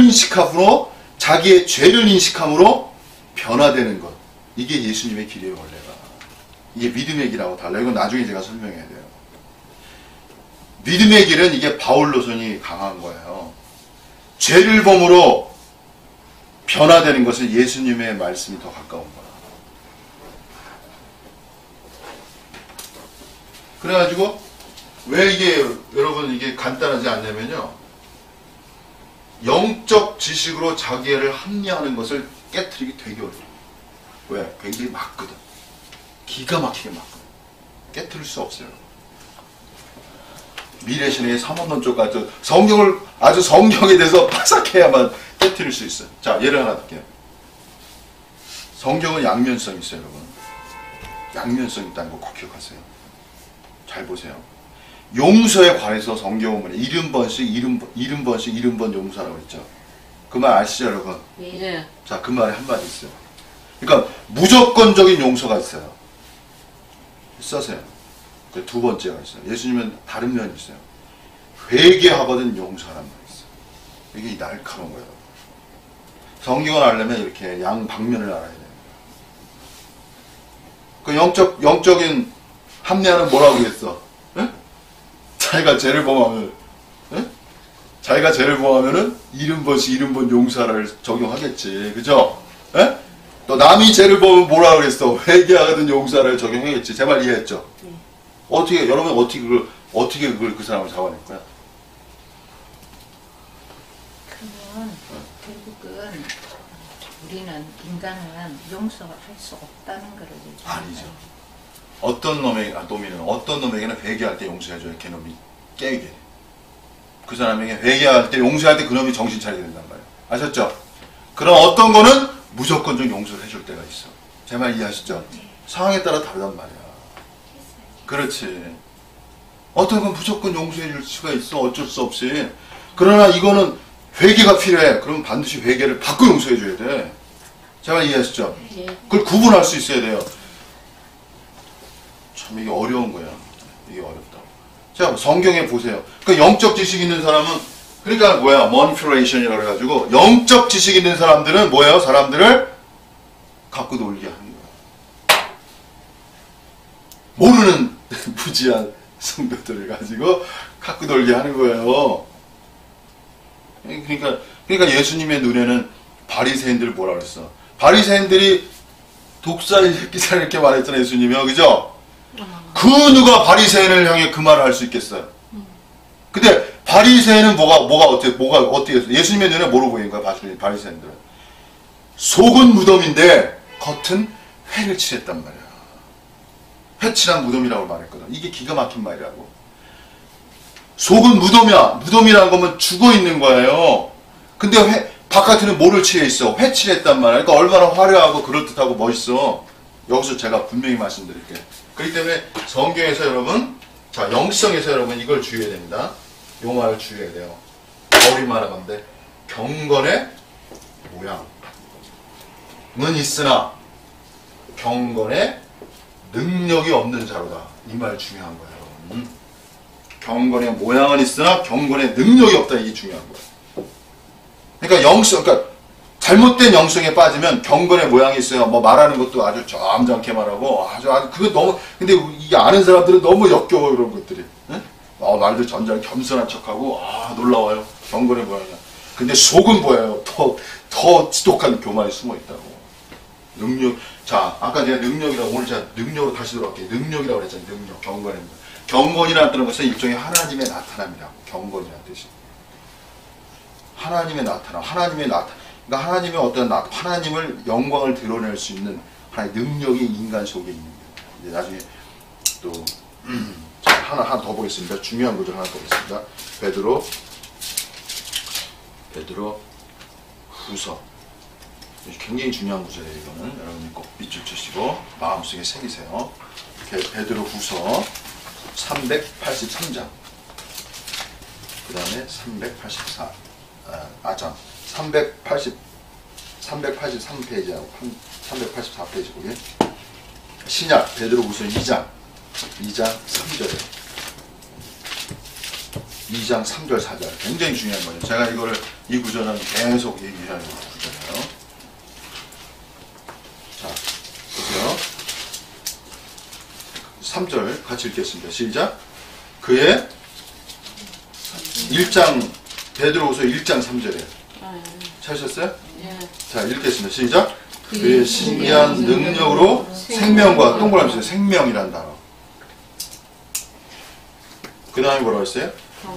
인식함으로 변화되는 것. 이게 예수님의 길이에요, 원래가. 이게 믿음의 길하고 달라요. 이건 나중에 제가 설명해야 돼요. 믿음의 길은 이게 바울로선이 강한 거예요. 죄를 범으로 변화되는 것은 예수님의 말씀이 더 가까운 거야. 그래가지고 왜 이게 여러분 이게 간단하지 않냐면요. 영적 지식으로 자기를 합리화하는 것을 깨트리기 되게 어려워. 왜? 굉장히 맞거든. 기가 막히게 맞거든. 깨트릴 수 없어요. 미래신의 삼원론 쪽까지 성경에 대해서 파삭해야만 깨트릴 수 있어요. 자, 예를 하나 드릴게요. 성경은 양면성이 있어요, 여러분. 양면성 있다는 거 꼭 기억하세요. 잘 보세요. 용서에 관해서 성경은 70번씩 용서라고 했죠. 그 말 아시죠, 여러분? 예. 자, 그 말에 한마디 있어요. 그러니까 무조건적인 용서가 있어요. 써세요. 그 두 번째가 있어요. 예수님은 다른 면이 있어요. 회개하거든 용서하란 말이 있어요. 이게 날카로운 거예요. 성경을 알려면 이렇게 양방면을 알아야 돼요. 그 영적인 합리화는 뭐라고 그랬어? 에? 자기가 죄를 범하면, 에? 자기가 죄를 범하면은 70번씩 용서를 적용하겠지. 그죠? 에? 또 남이 죄를 범하면 뭐라고 그랬어? 회개하거든 용서를 적용하겠지. 제 말 이해했죠? 네. 여러분 어떻게 그 사람을 잡아낼 거야? 그러면 결국은 우리는 인간은 용서할 수 없다는 것을 얘기하는 아니죠. 거예요. 어떤 놈에게는 회개할 때 용서해줘야 걔놈이 깨게 돼. 그 사람에게 회개할 때 용서할 때 그놈이 정신 차리게 된단 말이에요. 아셨죠? 그럼 어떤 거는 무조건적 용서를 해줄 때가 있어. 제 말 이해하시죠? 네. 상황에 따라 다르단 말이야. 그렇지. 어떤 건 무조건 용서해 줄 수가 있어. 어쩔 수 없이. 그러나 이거는 회개가 필요해. 그러면 반드시 회개를 받고 용서해 줘야 돼. 제 말 이해하시죠? 예. 그걸 구분할 수 있어야 돼요. 참 이게 어려운 거야. 이게 어렵다. 자, 성경에 보세요. 그 영적 지식 있는 사람은 그러니까 뭐야? manipulation이라고 해가지고 영적 지식 있는 사람들은 뭐예요? 사람들을 갖고 놀게 하는 거야. 모르는 무지한 성도들을 가지고 갖고 놀게 하는 거예요. 그러니까 예수님의 눈에는 바리새인들 뭐라 그랬어? 바리새인들이 독사의 새끼들 이렇게 말했잖아요, 예수님이요, 그죠? 그 누가 바리새인을 향해 그 말을 할 수 있겠어요? 근데 바리새인은 뭐가 어떻게 했어? 예수님의 눈에 뭐로 보이는 거야, 바리새인들은? 속은 무덤인데 겉은 회를 칠했단 말이야. 회칠한 무덤이라고 말했거든. 이게 기가 막힌 말이라고. 속은 무덤이야. 무덤이라는 거면 죽어 있는 거예요. 근데 바깥에는 뭐를 칠해 있어? 회칠했단 말이야. 그러니까 얼마나 화려하고 그럴듯하고 멋있어. 여기서 제가 분명히 말씀드릴게요. 그렇기 때문에 성경에서 여러분, 자, 영성에서 여러분 이걸 주의해야 됩니다. 요 말을 주의해야 돼요. 바울이 말한 건데, 경건의 모양은 있으나 경건의 능력이 없는 자로다. 이 말 중요한 거예요. 경건의 모양은 있으나 경건의 능력이 없다. 이게 중요한 거예요. 그러니까 그러니까 잘못된 영성에 빠지면 경건의 모양이 있어요. 뭐 말하는 것도 아주 점잖게 말하고 아주 그거 너무 근데 이게 아는 사람들은 너무 역겨워 그런 것들이. 응? 말도 점잖게 겸손한 척하고 놀라워요. 경건의 모양이야. 근데 속은 뭐예요? 더 지독한 교만이 숨어 있다고. 능력. 자, 아까 제가 능력이라고 오늘 제가 능력으로 다시 돌아갈게요. 능력이라고 그랬잖아요. 능력. 경건의 모양. 경건이라는 것은 일종의 하나님의 나타남이라고. 경건이라는 뜻이. 하나님의 나타남. 그러니까 하나님의 하나님을 영광을 드러낼 수 있는 하나의 능력이 인간 속에 있는 거예요. 이제 나중에 또 하나 더 보겠습니다. 중요한 구절 하나 더 보겠습니다. 베드로 후서. 굉장히 중요한 구절이에요. 이거는 여러분이 꼭 밑줄 치시고 마음속에 새기세요. 베드로 후서 383장. 그 다음에 383페이지하고 384페이지 보기. 신약 베드로 후서 2장 3절에 2장 3절 4절 굉장히 중요한 거예요. 제가 이 구절은 계속 얘기하는 구절이에요. 자, 보세요. 3절 같이 읽겠습니다. 시작. 그의 1장 베드로후서 1장 3절에 찾으셨어요? 예. 자, 읽겠습니다. 시작. 그의 신비한 능력으로 생명과 동그라미 쓰세요. 생명이란 단어. 그 다음에 뭐라고 했어요?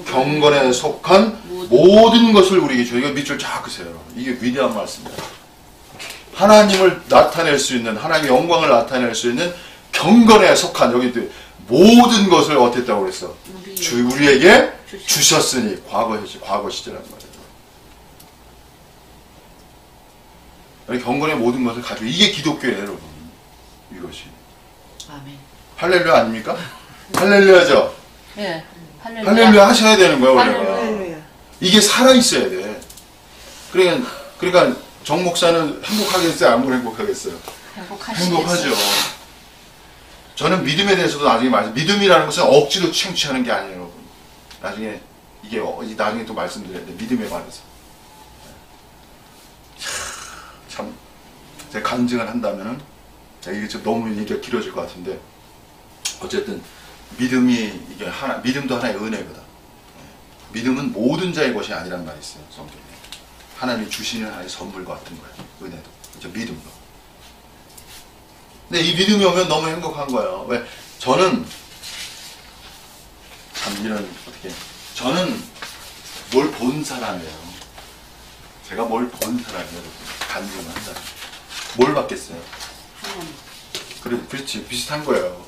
경건에 속한 모든 것을 우리에게 주어. 이거 밑줄 쫙 그세요. 이게 위대한 말씀입니다. 하나님을 나타낼 수 있는, 하나님의 영광을 나타낼 수 있는 경건에 속한 여기 모든 것을 어땠다고 그랬어? 우리에게 주셨으니 과거 시제란 말이에요. 경건의 모든 것을 가지고 이게 기독교예요, 여러분. 이것이. 아멘. 할렐루야 아닙니까? 할렐루야죠. 예. 할렐루야 하셔야 되는 거예요, 우리가. 할렐루야. 이게 살아 있어야 돼. 그러니까 정 목사는 행복하겠어요, 안 행복하겠어요? 행복하죠. 저는 믿음에 대해서도 나중에 믿음이라는 것은 억지로 챙취하는 게 아니에요, 여러분. 나중에 나중에 또 말씀드려야 돼. 믿음에 관해서. 참 제가 간증을 한다면은 이게 좀 너무 얘기가 길어질 것 같은데 어쨌든 믿음도 하나의 은혜거든. 믿음은 모든 자의 것이 아니란 말이 있어요, 성경에. 하나님이 주시는 하나의 선물과 같은 거예요. 은혜도. 그렇죠? 믿음도. 근데 이 믿음이 오면 너무 행복한 거예요. 왜? 저는 뭘 본 사람이에요. 제가 뭘 본 사람이에요. 간증을 한 사람. 뭘 받겠어요? 그렇지. 비슷한 거예요.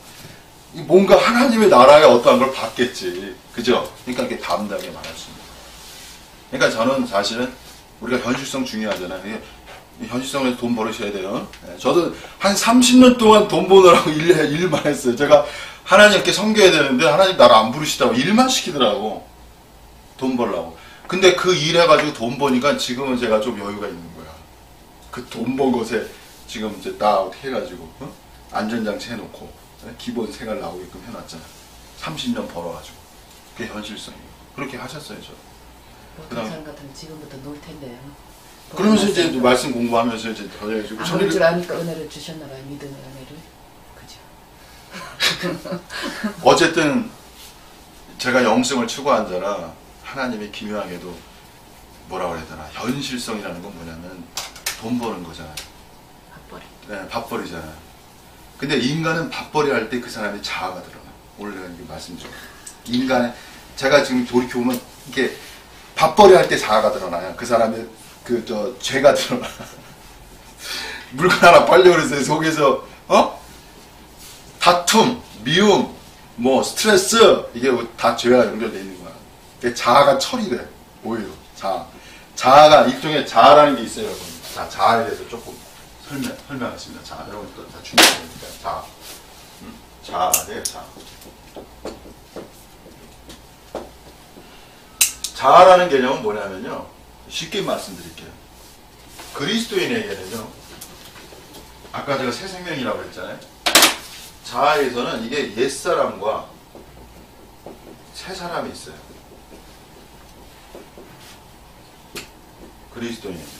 뭔가 하나님의 나라의 어떠한 걸 받겠지. 그죠? 그러니까 이렇게 담담하게 말할 수 있는 거예요. 그러니까 저는 사실은 우리가 현실성 중요하잖아요. 현실성에서 돈 벌으셔야 돼요. 저도 한 30년 동안 돈 버느라고 일만 했어요. 제가 하나님께 섬겨야 되는데 하나님 나를 안 부르시다고 일만 시키더라고. 돈 벌라고. 근데 그 일 해가지고 돈 버니까 지금은 제가 좀 여유가 있는 거야. 그 돈 번 것에 지금 이제 다 어떻게 해가지고 안전장치 해놓고 기본 생활 나오게끔 해놨잖아. 30년 벌어가지고. 그게 현실성이에요. 그렇게 하셨어요, 저. 보통 사람 같으면 지금부터 놀 텐데요. 그러면서 이제 말씀 공부하면서 이제 더 해가지고. 안 올 줄 아니까 은혜를 주셨나 봐요. 믿음의 은혜를. 그죠? 어쨌든 제가 영성을 추구한 자라 하나님이 기묘하게도 뭐라 그래야 되나 현실성이라는 건 뭐냐면 돈 버는 거잖아요. 밥벌이. 네, 밥벌이잖아요. 근데 인간은 밥벌이 할 때 그 사람의 자아가 드러나. 원래 이게 말씀드려요. 제가 지금 돌이켜보면 이게 밥벌이 할 때 자아가 드러나요. 그 사람의 죄가 드러나. 물건 하나 팔려고 그랬어요. 속에서 다툼, 미움, 스트레스 이게 다 죄와 연결되어 있는 거야. 자아가 처리돼. 오히려 자아가 일종의 자아라는 게 있어요, 여러분. 자, 자아에 대해서 조금 설명하겠습니다. 자, 여러분 또 다 준비되니까 자아예요, 자아. 자아라는 개념은 뭐냐면요. 쉽게 말씀드릴게요. 그리스도인에게는요. 아까 제가 새 생명이라고 했잖아요. 자아에서는 이게 옛사람과 새 사람이 있어요. 그리스도인입니다.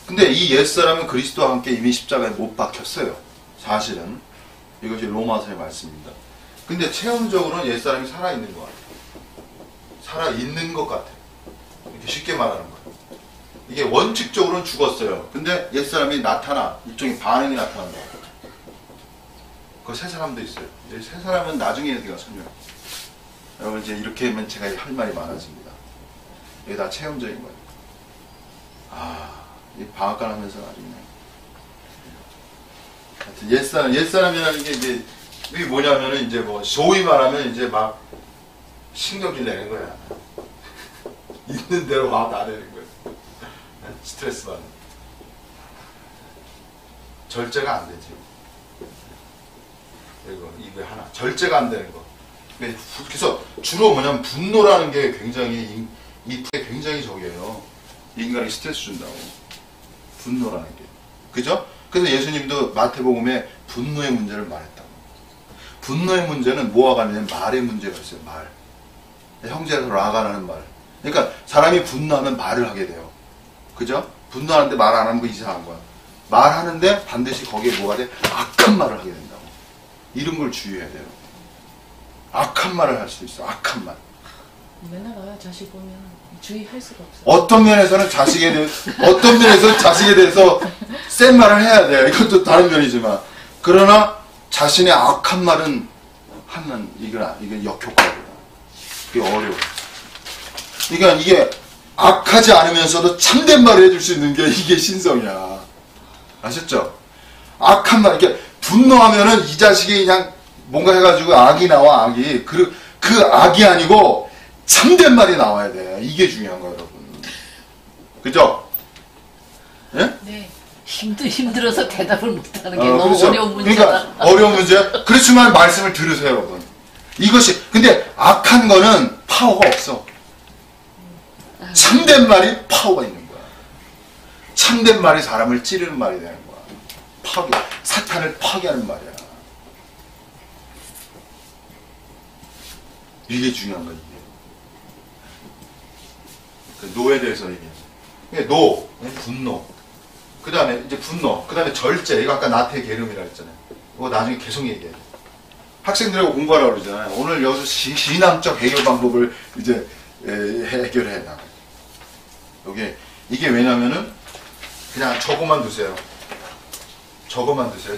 근데 이 옛사람은 그리스도와 함께 이미 십자가에 못 박혔어요. 사실은. 이것이 로마서의 말씀입니다. 근데 체험적으로는 옛사람이 살아있는 것 같아요. 살아있는 것 같아요. 이렇게 쉽게 말하는 거예요. 이게 원칙적으로는 죽었어요. 근데 옛사람이 나타나, 일종의 반응이 나타나는 거예요. 그 세 사람도 있어요. 이제 세 사람은 나중에 제가 설명해요. 여러분 이제 이렇게 하면 제가 할 말이 많아집니다. 이게 다 체험적인 거예요. 이 방앗간 하면서 나중에. 하여튼 옛사람이라는 게 이게 뭐냐면은 이제 뭐 소위 말하면 이제 막 신경질 내는 거야. 있는 대로 막 나대는 거야. 스트레스 받는. 절제가 안 되지. 이거 하나. 절제가 안 되는 거. 그래서 주로 뭐냐면 분노라는 게 굉장히 굉장히 적이에요. 인간이 스트레스 준다고. 분노라는 게. 그죠? 그래서 예수님도 마태복음에 분노의 문제를 말했다고. 분노의 문제는 뭐와 관련된 말의 문제가 있어요. 말. 형제에서 라가라는 말. 그러니까 사람이 분노하면 말을 하게 돼요. 그죠? 분노하는데 말 안 하는 거 이상한 거야. 말하는데 반드시 거기에 뭐가 돼? 악한 말을 하게 된다고. 이런 걸 주의해야 돼요. 악한 말을 할 수 있어. 악한 말. 맨날 자식 보면 주의할 수가 없어. 어떤 면에서는 자식에 대해서 센 말을 해야 돼. 이것도 다른 면이지만. 그러나 자신의 악한 말은 하면 이건 역효과예요. 그게 어려워. 그러니까 이게 악하지 않으면서도 참된 말을 해줄 수 있는 게 이게 신성이야. 아셨죠? 악한 말, 이렇게 분노하면은 이 자식이 그냥 뭔가 해가지고 악이 나와, 악이. 그 악이 아니고 참된 말이 나와야 돼. 이게 중요한 거예요, 여러분. 그죠? 예? 네. 힘들어서 대답을 못하는 게 너무 그렇죠. 어려운 문제다. 그러니까 어려운 문제. 그렇지만 말씀을 들으세요, 여러분. 이것이 근데 악한 거는 파워가 없어. 참된 말이 파워가 있는 거야. 참된 말이 사람을 찌르는 말이 되는 거야. 사탄을 파괴하는 말이야. 이게 중요한 거지. 노에 대해서 얘기해요. 분노. 그 다음에 이제 분노. 그 다음에 절제. 이거 아까 나태의 계름이라고 했잖아요. 이거 나중에 계속 얘기해요. 학생들하고 공부하라고 그러잖아요. 오늘 여기서 신앙적 해결 방법을 이제 해결해 나가요. 이게 왜냐면은 그냥 저거만 두세요.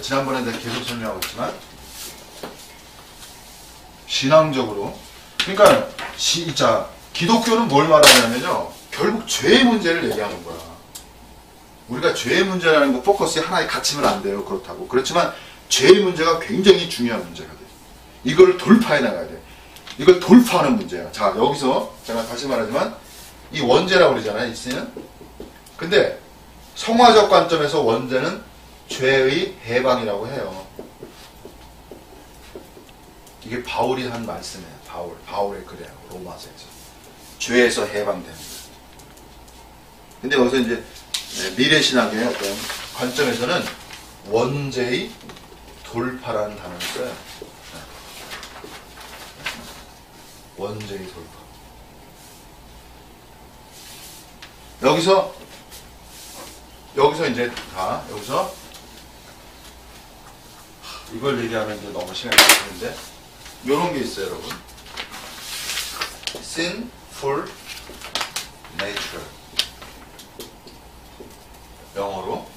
지난번에 내가 계속 설명하고 있지만 신앙적으로 그러니까 기독교는 뭘 말하냐면요. 결국 죄의 문제를 얘기하는 거야. 우리가 죄의 문제라는 거 포커스에 하나에 갇히면 안 돼요. 그렇다고. 그렇지만 죄의 문제가 굉장히 중요한 문제가 돼. 이걸 돌파해 나가야 돼. 이걸 돌파하는 문제야. 자, 여기서 제가 다시 말하지만 이 원죄라고 그러잖아요. 이 씨는. 근데 성화적 관점에서 원죄는 죄의 해방이라고 해요. 이게 바울이 한 말씀이에요. 바울의 글이에요. 로마서에서. 죄에서 해방되는 거예요. 근데 여기서 이제 미래신학의 어떤 관점에서는 원죄의 돌파라는 단어를 써요. 원죄의 돌파. 여기서 이제 여기서 이걸 얘기하면 이제 너무 시간이 걸리는데 요런 게 있어요, 여러분. sinful nature. 영어로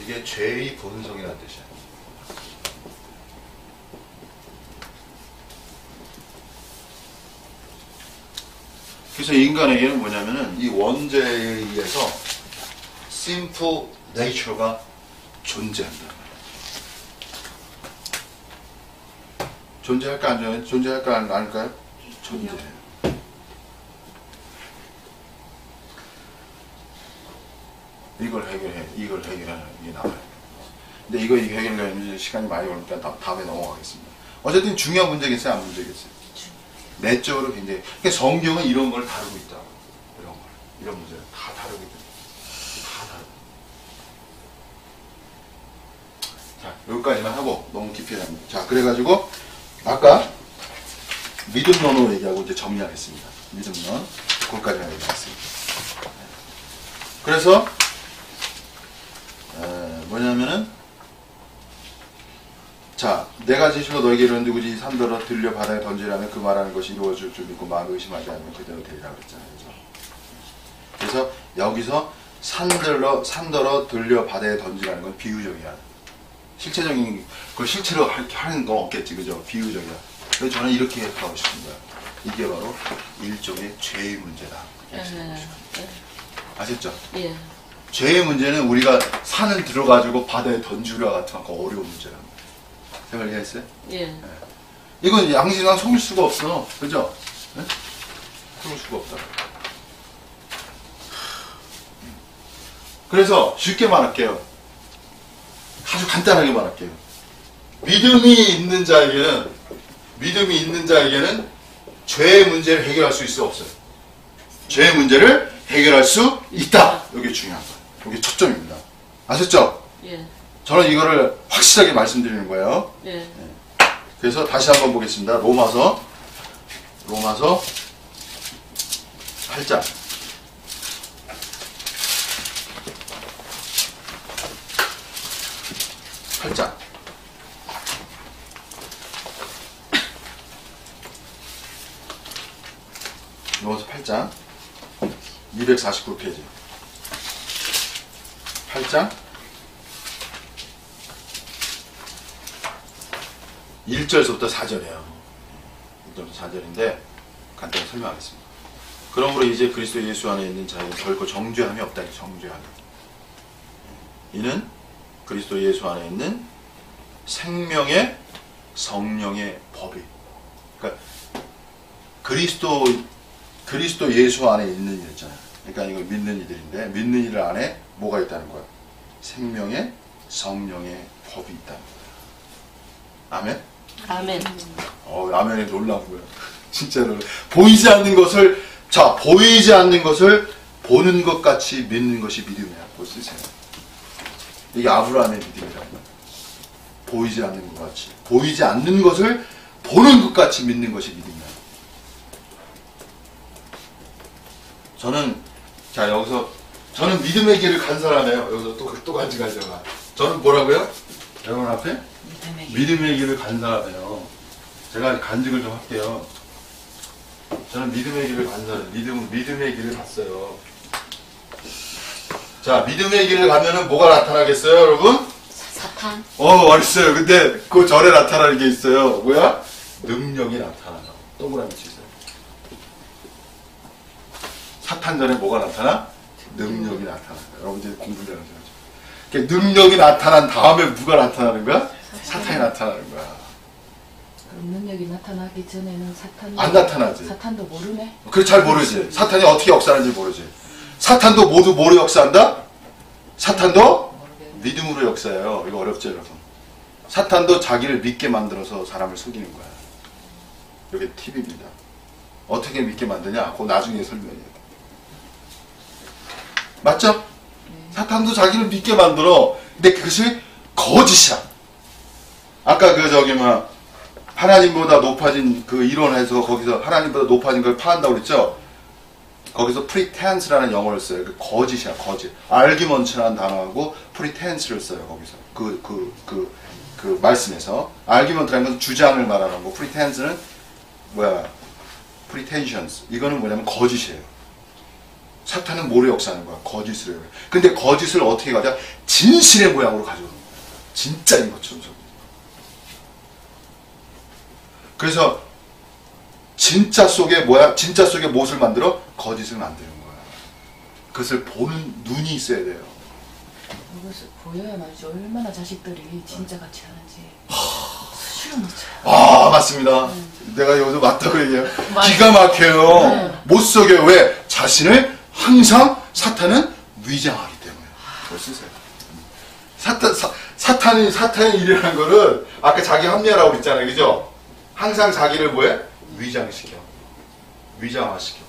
이게 죄의 본성이라는 뜻이야. 그래서 인간에게는 뭐냐면은 이 원죄에 의해서 sinful nature가 존재한다. 존재할까 안 존재할까? 존재할까 안 할까요? 존재해요. 이걸 해결해. 이게 나와요. 근데 이거 해결하려면 시간이 많이 걸리니까 다음에 넘어가겠습니다. 어쨌든 중요한 문제겠어요? 안 문제겠어요? 내적으로 굉장히. 그러니까 성경은 이런 걸 다루고 있다. 이런 문제를 다 다루고 있다. 다 다루고. 자, 여기까지만 하고 너무 깊이 합니다. 자, 그래가지고 아까 믿음론으로 얘기하고 이제 정리하겠습니다. 믿음론. 거기까지만 얘기하겠습니다. 그래서 뭐냐면은 자, 내가 지시로 너에게 이르는데 누구지 산더러 들려 바다에 던지라면 그 말하는 것이 이루어질 줄 믿고 마음에 의심하지 않으면 그대로 되리라 그랬잖아요. 그래서 여기서 산더러 들려 바다에 던지라는 건 비유적이야. 실체적인 그 실체로 하는 건 없겠지, 그죠? 비유적이야. 그래서 저는 이렇게 하고 싶은 거야. 이게 바로 일종의 죄의 문제다. 아셨죠? 예. 죄의 문제는 우리가 산을 들어가지고 바다에 던지라 같은 거 어려운 문제라는 거야. 생각 이해했어요? 예. 이건 양심상 속일 수가 없어. 그죠? 네? 속일 수가 없다. 그래서 쉽게 말할게요. 아주 간단하게 말할게요. 믿음이 있는 자에게는 죄의 문제를 해결할 수 있어 없어요? 죄의 문제를 해결할 수 있다. 이게 중요한 거예요. 이게 초점입니다. 아셨죠? 예. 저는 이거를 확실하게 말씀드리는 거예요. 예. 그래서 다시 한번 보겠습니다. 로마서 8장. 로마서 8장 249페이지 8장 1절부터 4절이에요. 1절부터 4절인데 간단히 설명하겠습니다. 그러므로 이제 그리스도 예수 안에 있는 자에게 결코 정죄함이 없다. 정죄함이. 이는 그리스도 예수 안에 있는 생명의 성령의 법이. 그러니까 그리스도 예수 안에 있는 일 있잖아요. 그러니까 이거 믿는 이들인데 믿는 이들 안에 뭐가 있다는 거야? 생명의 성령의 법이 있다는 거야. 아멘? 아멘. 아멘에 놀라운 거야. 진짜로. 보이지 않는 것을 보는 것 같이 믿는 것이 믿음이야. 보세요. 이게 아브라함의 믿음이라는 거야. 보이지 않는 것 같이. 보이지 않는 것을 보는 것 같이 믿는 것이 믿음이야. 저는 믿음의 길을 간 사람이에요. 여기서 또 간직하잖아. 저는 뭐라고요? 여러분 앞에? 믿음의 길을 간 사람이에요. 제가 간직을 좀 할게요. 저는 믿음의 길을 간 사람, 믿음의 길을 갔어요. 자, 믿음의 길을 가면은 뭐가 나타나겠어요, 여러분? 사탄. 알았어요. 근데 그 절에 나타나는 게 있어요. 뭐야? 능력이 나타나요. 동그라미 치세요. 사탄 전에 뭐가 나타나? 능력이 나타나요. 여러분들이 공부를 잘하셔야죠. 능력이 나타난 다음에 누가 나타나는 거야? 사탄이 나타나는 거야. 그럼 능력이 나타나기 전에는 사탄이 안 나타나지. 사탄도 모르네. 그래, 잘 모르지. 사탄이 어떻게 역사하는지 모르지. 사탄도 모두 뭐로 역사한다? 사탄도 믿음으로 역사해요. 이거 어렵죠, 여러분. 사탄도 자기를 믿게 만들어서 사람을 속이는 거야. 이게 팁입니다. 어떻게 믿게 만드냐? 그거 나중에 설명해요. 맞죠? 사탄도 자기를 믿게 만들어. 근데 그것이 거짓이야. 아까 하나님보다 높아진 그 이론에서 거기서 하나님보다 높아진 걸 파한다고 그랬죠? 거기서 pretense라는 영어를 써요. 그 거짓이야, 거짓. argument라는 단어하고 pretense를 써요, 거기서. 그 말씀에서. argument라는 것은 주장을 말하는 거고, pretense는 pretensions. 이거는 뭐냐면 거짓이에요. 사탄은 뭐로 역사하는 거야? 거짓을 해요. 근데 거짓을 어떻게 가져? 진실의 모양으로 가져오는 거야. 진짜인 것처럼. 그래서 진짜 속에 무엇을 만들어? 거짓을 만드는 거야. 그것을 보는 눈이 있어야 돼요. 그것을 보여야 말이죠. 얼마나 자식들이 진짜 같이 하는지. 수시로 놓쳐요. 맞습니다. 내가 여기서 맞다고 얘기해요. 기가 막혀요. 못 속여요. 왜? 자신을 항상 사탄은 위장하기 때문에. 그걸 쓰세요. 사탄의 일이라는 거는 아까 자기 합리화라고 그랬잖아요. 그죠? 항상 자기를 뭐해? 위장시켜. 위장화시켜.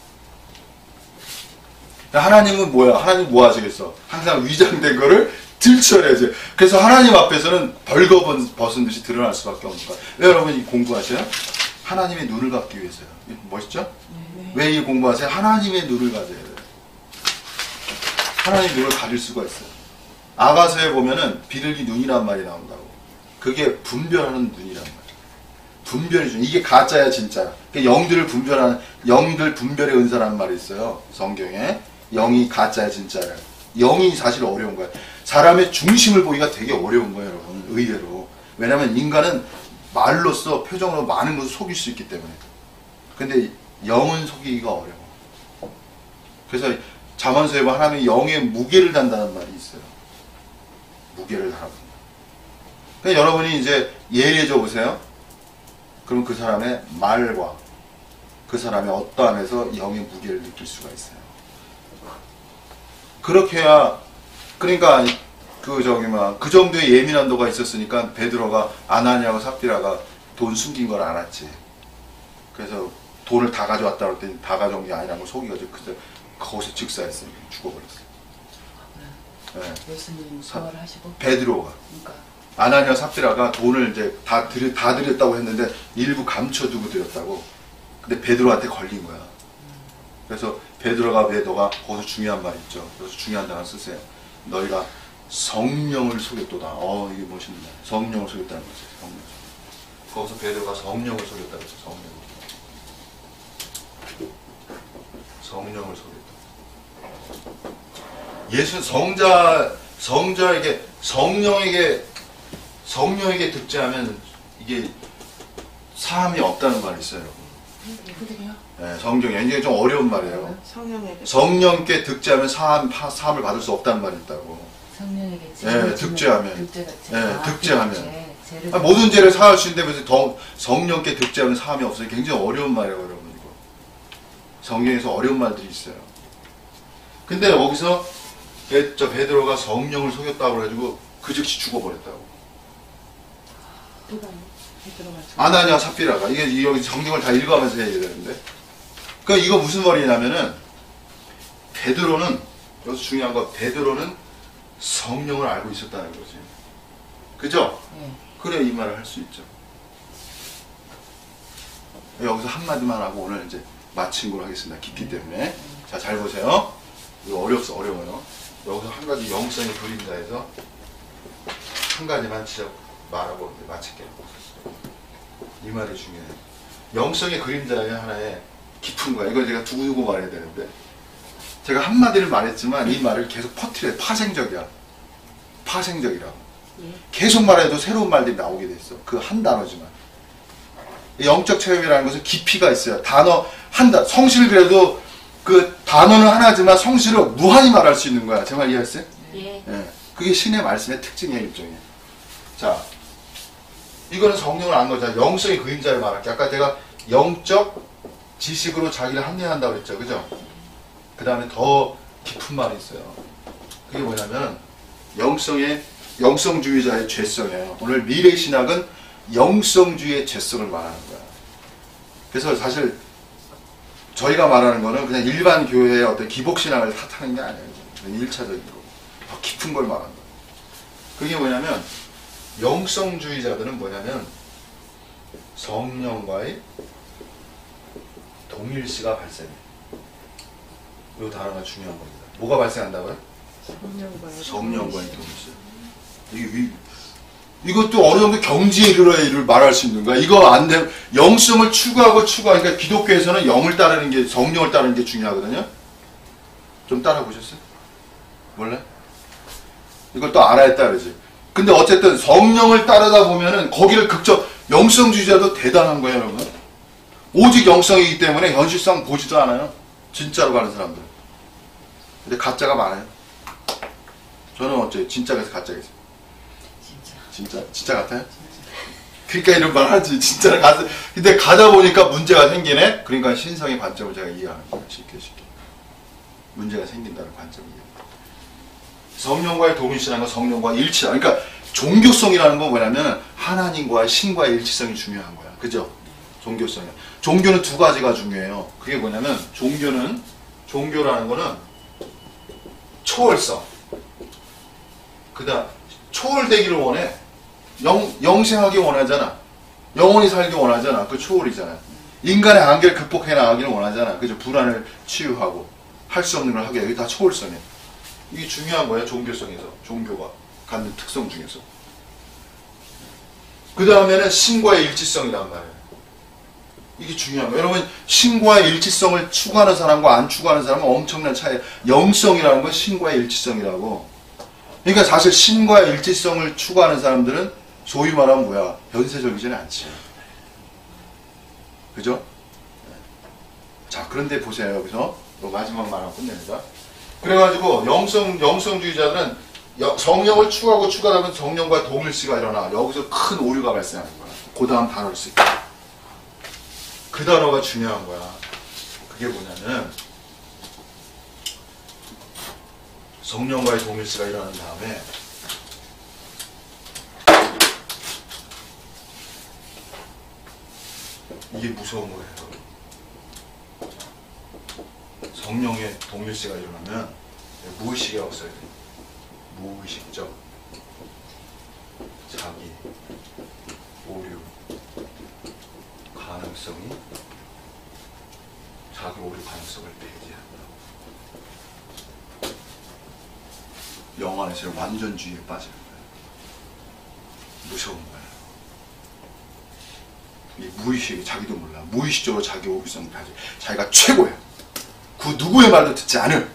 하나님은 뭐야? 하나님 뭐 하시겠어? 항상 위장된 거를 들춰내야지. 그래서 하나님 앞에서는 벌거벗은 듯이 드러날 수밖에 없는 거야. 왜 여러분 이 공부하세요? 하나님의 눈을 갖기 위해서요. 멋있죠? 왜 이 공부하세요? 하나님의 눈을 가져야 돼요. 하나님 눈을 가릴 수가 있어요. 아가서에 보면은 비둘기 눈이란 말이 나온다고. 그게 분별하는 눈이란 말이에요. 분별이 중 이게 가짜야 진짜. 영들을 분별하는 영들 분별의 은사라는 말이 있어요. 성경에 영이 가짜야 진짜야. 영이 사실 어려운 거야. 사람의 중심을 보기가 되게 어려운 거예요, 여러분. 의외로. 왜냐하면 인간은 말로써 표정으로 많은 것을 속일 수 있기 때문에. 근데 영은 속이기가 어려워. 그래서 잠언서에 보면 하나님이 영의 무게를 단다는 말이 있어요. 무게를 달아본다. 그러니까 여러분이 이제 예리해져 보세요. 그럼 그 사람의 말과 그 사람의 어떠함에서 영의 무게를 느낄 수가 있어요. 그렇게 해야, 그러니까 그 정도의 예민한 도가 있었으니까 베드로가 아나니아와 삽비라가 돈 숨긴 걸 알았지. 그래서 돈을 다 가져왔다 그랬더니 다 가져온 게 아니라는 걸 속이가지고 그때 거기서 즉사했어요. 죽어버렸어요. 네. 예수님 부활을 하시고 베드로가. 그러니까 아나니아 삽비라가 돈을 이제 다 드렸다고 했는데 일부 감춰두고 드렸다고. 근데 베드로한테 걸린 거야. 그래서 베드로가 왜 너가 거기서 중요한 말 있죠. 그래서 중요한 단어 쓰세요. 너희가 성령을 속였도다. 이게 멋있는데. 성령을 속였다는 거죠. 성령. 거기서 베드로가 성령을 속였다고 했죠. 성령을 속였다. 예수 성자에게 성령에게 득죄하면 이게 사함이 없다는 말이 있어요. 그들이요? 네, 성경에 이게 좀 어려운 말이에요. 성령께 득죄하면 사함을 받을 수 없다는 말이 있다고. 성령에게 네, 득죄하면. 득죄하면. 죄를 모든 죄를 사할 수 있는데 더 성령께 득죄하면 사함이 없어요. 굉장히 어려운 말이에요, 여러분. 이거. 성경에서 어려운 말들이 있어요. 근데 여기서 베드로가 성령을 속였다고 해가지고 그 즉시 죽어버렸다고. 아나니아 삽비라가 이게 여기 성경을 다 읽어가면서 해야 되는데. 그러니까 이거 무슨 말이냐면은 베드로는 여기서 중요한 거 베드로는 성령을 알고 있었다는 거지. 그죠? 네. 그래 이 말을 할 수 있죠. 여기서 한마디만 하고 오늘 이제 마친 걸로 하겠습니다. 깊이 때문에. 자, 잘 보세요. 이거 어려워요. 여기서 한 가지 영성의 그림자에서 한 가지만 진짜 말하고 이제 마칠게요. 이 말이 중요해요. 영성의 그림자의 하나의 깊은 거야. 이걸 제가 두고 말해야 되는데 제가 한마디를 말했지만 이 말을 계속 퍼뜨려요. 파생적이야. 파생적이라고. 계속 말해도 새로운 말들이 나오게 돼 있어. 그 한 단어지만. 영적 체험이라는 것은 깊이가 있어요. 단어 성실 그래도 그 단어는 하나지만 성실을 무한히 말할 수 있는 거야. 제 말 이해했어요? 예. 예. 그게 신의 말씀의 특징이에요, 일종의. 자, 이거는 성령을 안 거잖아. 영성의 그림자를 말할게. 아까 제가 영적 지식으로 자기를 합리화한다고 그랬죠, 그죠? 그 다음에 더 깊은 말이 있어요. 그게 뭐냐면 영성주의자의 죄성이에요. 오늘 미래신학은 영성주의의 죄성을 말하는 거야. 그래서 사실 저희가 말하는 거는 그냥 일반 교회의 어떤 기복신앙을 탓하는 게 아니에요. 1차적인 거. 더 깊은 걸 말하는 거예요. 그게 뭐냐면 영성주의자들은 뭐냐면 성령과의 동일시가 발생해요. 이 단어가 중요한 겁니다. 뭐가 발생한다고요? 성령과의 동일시. 이것도 어느 정도 경지에 이르러야 이를 말할 수 있는 거야. 이거 안 되면 영성을 추구하니까 기독교에서는 영을 따르는 게 성령을 따르는 게 중요하거든요. 좀 따라 보셨어요? 원래? 이걸 또 알아야 따르지. 근데 어쨌든 성령을 따르다 보면은 거기를 영성주의자도 대단한 거예요, 여러분. 오직 영성이기 때문에 현실성 보지도 않아요. 진짜로 가는 사람들. 근데 가짜가 많아요. 저는 어째요? 진짜에서 가짜겠어요. 진짜 같아요? 그러니까 이런 말 하지. 진짜로 가서. 근데 가다 보니까 문제가 생기네? 그러니까 신성의 관점을 제가 이해하는 거예요. 쉽게. 문제가 생긴다는 관점이에요. 성령과의 동일시라는 건 성령과 일치다. 그러니까 종교성이라는 건 뭐냐면 하나님과 신과의 일치성이 중요한 거야. 그죠? 종교성이야. 종교는 두 가지가 중요해요. 그게 뭐냐면 종교라는 거는 초월성. 그다음 초월되기를 원해. 영생하기 원하잖아. 영원히 살기 원하잖아. 그 초월이잖아. 인간의 한계를 극복해 나가기를 원하잖아. 그죠? 불안을 치유하고 할 수 없는 걸 하게. 여기 다 초월성이야. 이게 중요한 거예요. 종교성에서. 종교가 갖는 특성 중에서. 그 다음에는 신과의 일치성이란 말이에요. 이게 중요한 거예요. 여러분, 신과의 일치성을 추구하는 사람과 안 추구하는 사람은 엄청난 차이. 영성이라는 건 신과의 일치성이라고. 그러니까 사실 신과의 일치성을 추구하는 사람들은 소위 말하면 뭐야? 현세적이지는 않지. 그죠? 자, 그런데 보세요. 여기서 마지막 말하고 끝냅니다. 그래가지고 영성주의자들은 성령을 추구하고 추구하다 보면 성령과 동일시가 일어나. 여기서 큰 오류가 발생하는 거야. 그 다음 단어를 쓸 거야. 그 단어가 중요한 거야. 그게 뭐냐면 성령과의 동일시가 일어난 다음에 이게 무서운 거예요. 성령의 동일시가 일어나면 무의식이라고 써야 돼요. 무의식적 자기 오류 가능성이 자기 오류 가능성을 배제한다. 영 안에서 완전주의에 빠지는 거예요. 무서운 거예요. 이 무의식이 자기도 몰라. 무의식적으로 자기 오류성을 가지. 자기가 최고야. 그 누구의 말도 듣지 않을.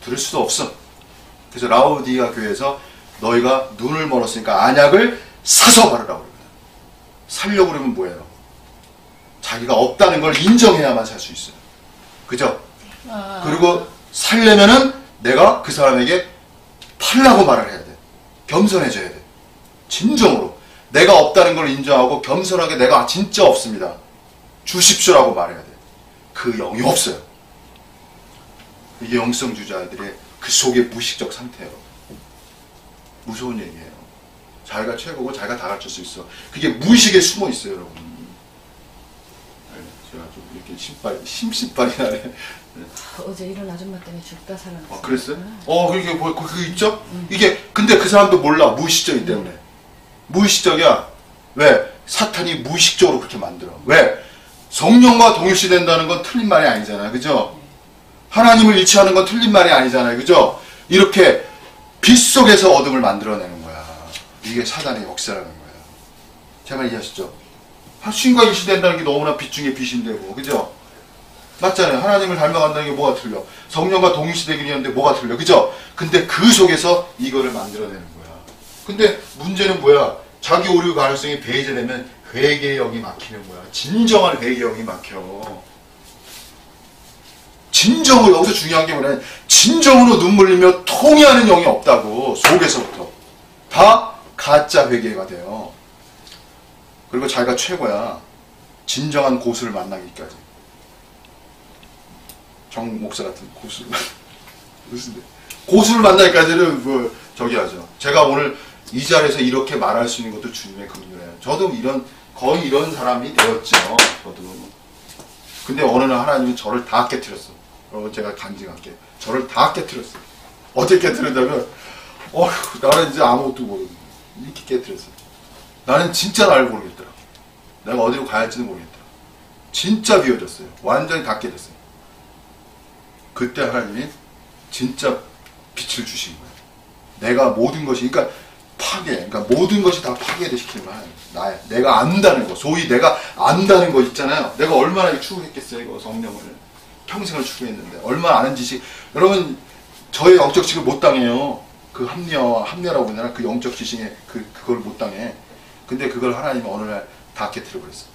들을 수도 없어. 그래서 라오디가 교회에서 너희가 눈을 멀었으니까 안약을 사서 바르라고 그래요. 살려고 그러면 뭐예요? 자기가 없다는 걸 인정해야만 살 수 있어요. 그죠? 그리고 살려면은 내가 그 사람에게 팔라고 말을 해야 돼. 겸손해져야 돼. 진정으로. 내가 없다는 걸 인정하고 겸손하게 내가 진짜 없습니다. 주십시오라고 말해야 돼. 그 영이 없어요. 이게 영성주의자들의 그 속의 무의식적 상태예요. 무서운 얘기예요. 자기가 최고고 자기가 다 가르칠 수 있어. 그게 무의식에 숨어 있어요, 여러분. 제가 좀 이렇게 심신발이 나네. 어제 이런 아줌마 때문에 죽다 살았어. 그랬어요? 그게 그게 있죠? 이게 근데 그 사람도 몰라. 무의식적이기 때문에. 무의식적이야. 왜? 사탄이 무의식적으로 그렇게 만들어. 왜? 성령과 동일시된다는 건 틀린 말이 아니잖아요. 그죠? 하나님을 일치하는 건 틀린 말이 아니잖아요. 그죠? 이렇게 빛 속에서 어둠을 만들어내는 거야. 이게 사단의 역사라는 거예요. 제 말 이해하시죠? 신과 일치된다는 게 너무나 빛 중에 빛인데, 그죠? 맞잖아요. 하나님을 닮아간다는 게 뭐가 틀려? 성령과 동일시되기 위한데 뭐가 틀려? 그죠? 근데 그 속에서 이거를 만들어내는 거야. 근데 문제는 뭐야? 자기 오류 가능성이 배제되면 회개의 영이 막히는 거야. 진정한 회개의 영이 막혀. 진정으로, 여기서 중요한 게 뭐냐면 진정으로 눈물 흘리며 통회하는 영이 없다고. 속에서부터 다 가짜 회개가 돼요. 그리고 자기가 최고야. 진정한 고수를 만나기까지. 정 목사 같은 고수를 고수를 만나기까지는 뭐 저기 하죠. 제가 오늘 이 자리에서 이렇게 말할 수 있는 것도 주님의 긍휼이에요. 저도 거의 이런 사람이 되었죠. 저도. 근데 어느 날 하나님이 저를 다 깨트렸어. 여러분, 제가 간증할게. 저를 다 깨트렸어. 어떻게 깨트렸냐면, 나는 이제 아무것도 모르고 이렇게 깨트렸어. 나는 진짜 나를 모르겠더라. 내가 어디로 가야 할지는 모르겠더라. 진짜 비워졌어요. 완전히 다 깨졌어요. 그때 하나님이 진짜 빛을 주신 거예요. 내가 모든 것이, 그러니까 모든 것이 다 파괴시키는 거야. 내가 안다는 거, 소위 내가 안다는 거 있잖아요. 내가 얼마나 추구했겠어요, 이거 성령을. 평생을 추구했는데. 얼마나 아는 지식. 여러분, 저의 영적 지식을 못 당해요. 그 합리라고 하나, 그 영적 지식에 그걸 못 당해. 근데 그걸 하나님이 어느 날 다 깨트려 버렸어요.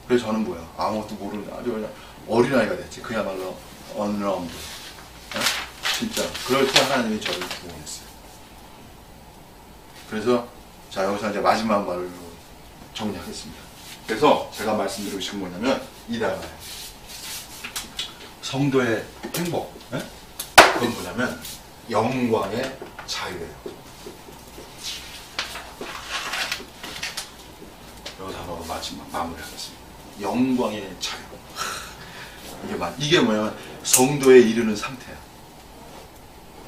그래서 저는 뭐야? 아무것도 모르는 아주 그냥 어린아이가 됐지. 그야말로 언러운드. 진짜. 그럴 때 하나님이 저를 구원했어요. 그래서 자, 여기서 이제 마지막 말로 정리하겠습니다. 그래서 제가 말씀드리고 싶은 건 뭐냐면 이 단어예요. 성도의 행복. 그건 뭐냐면 영광의 자유예요. 이 단어로 마지막 마무리하겠습니다. 영광의 자유. 이게 뭐냐면 성도에 이르는 상태야.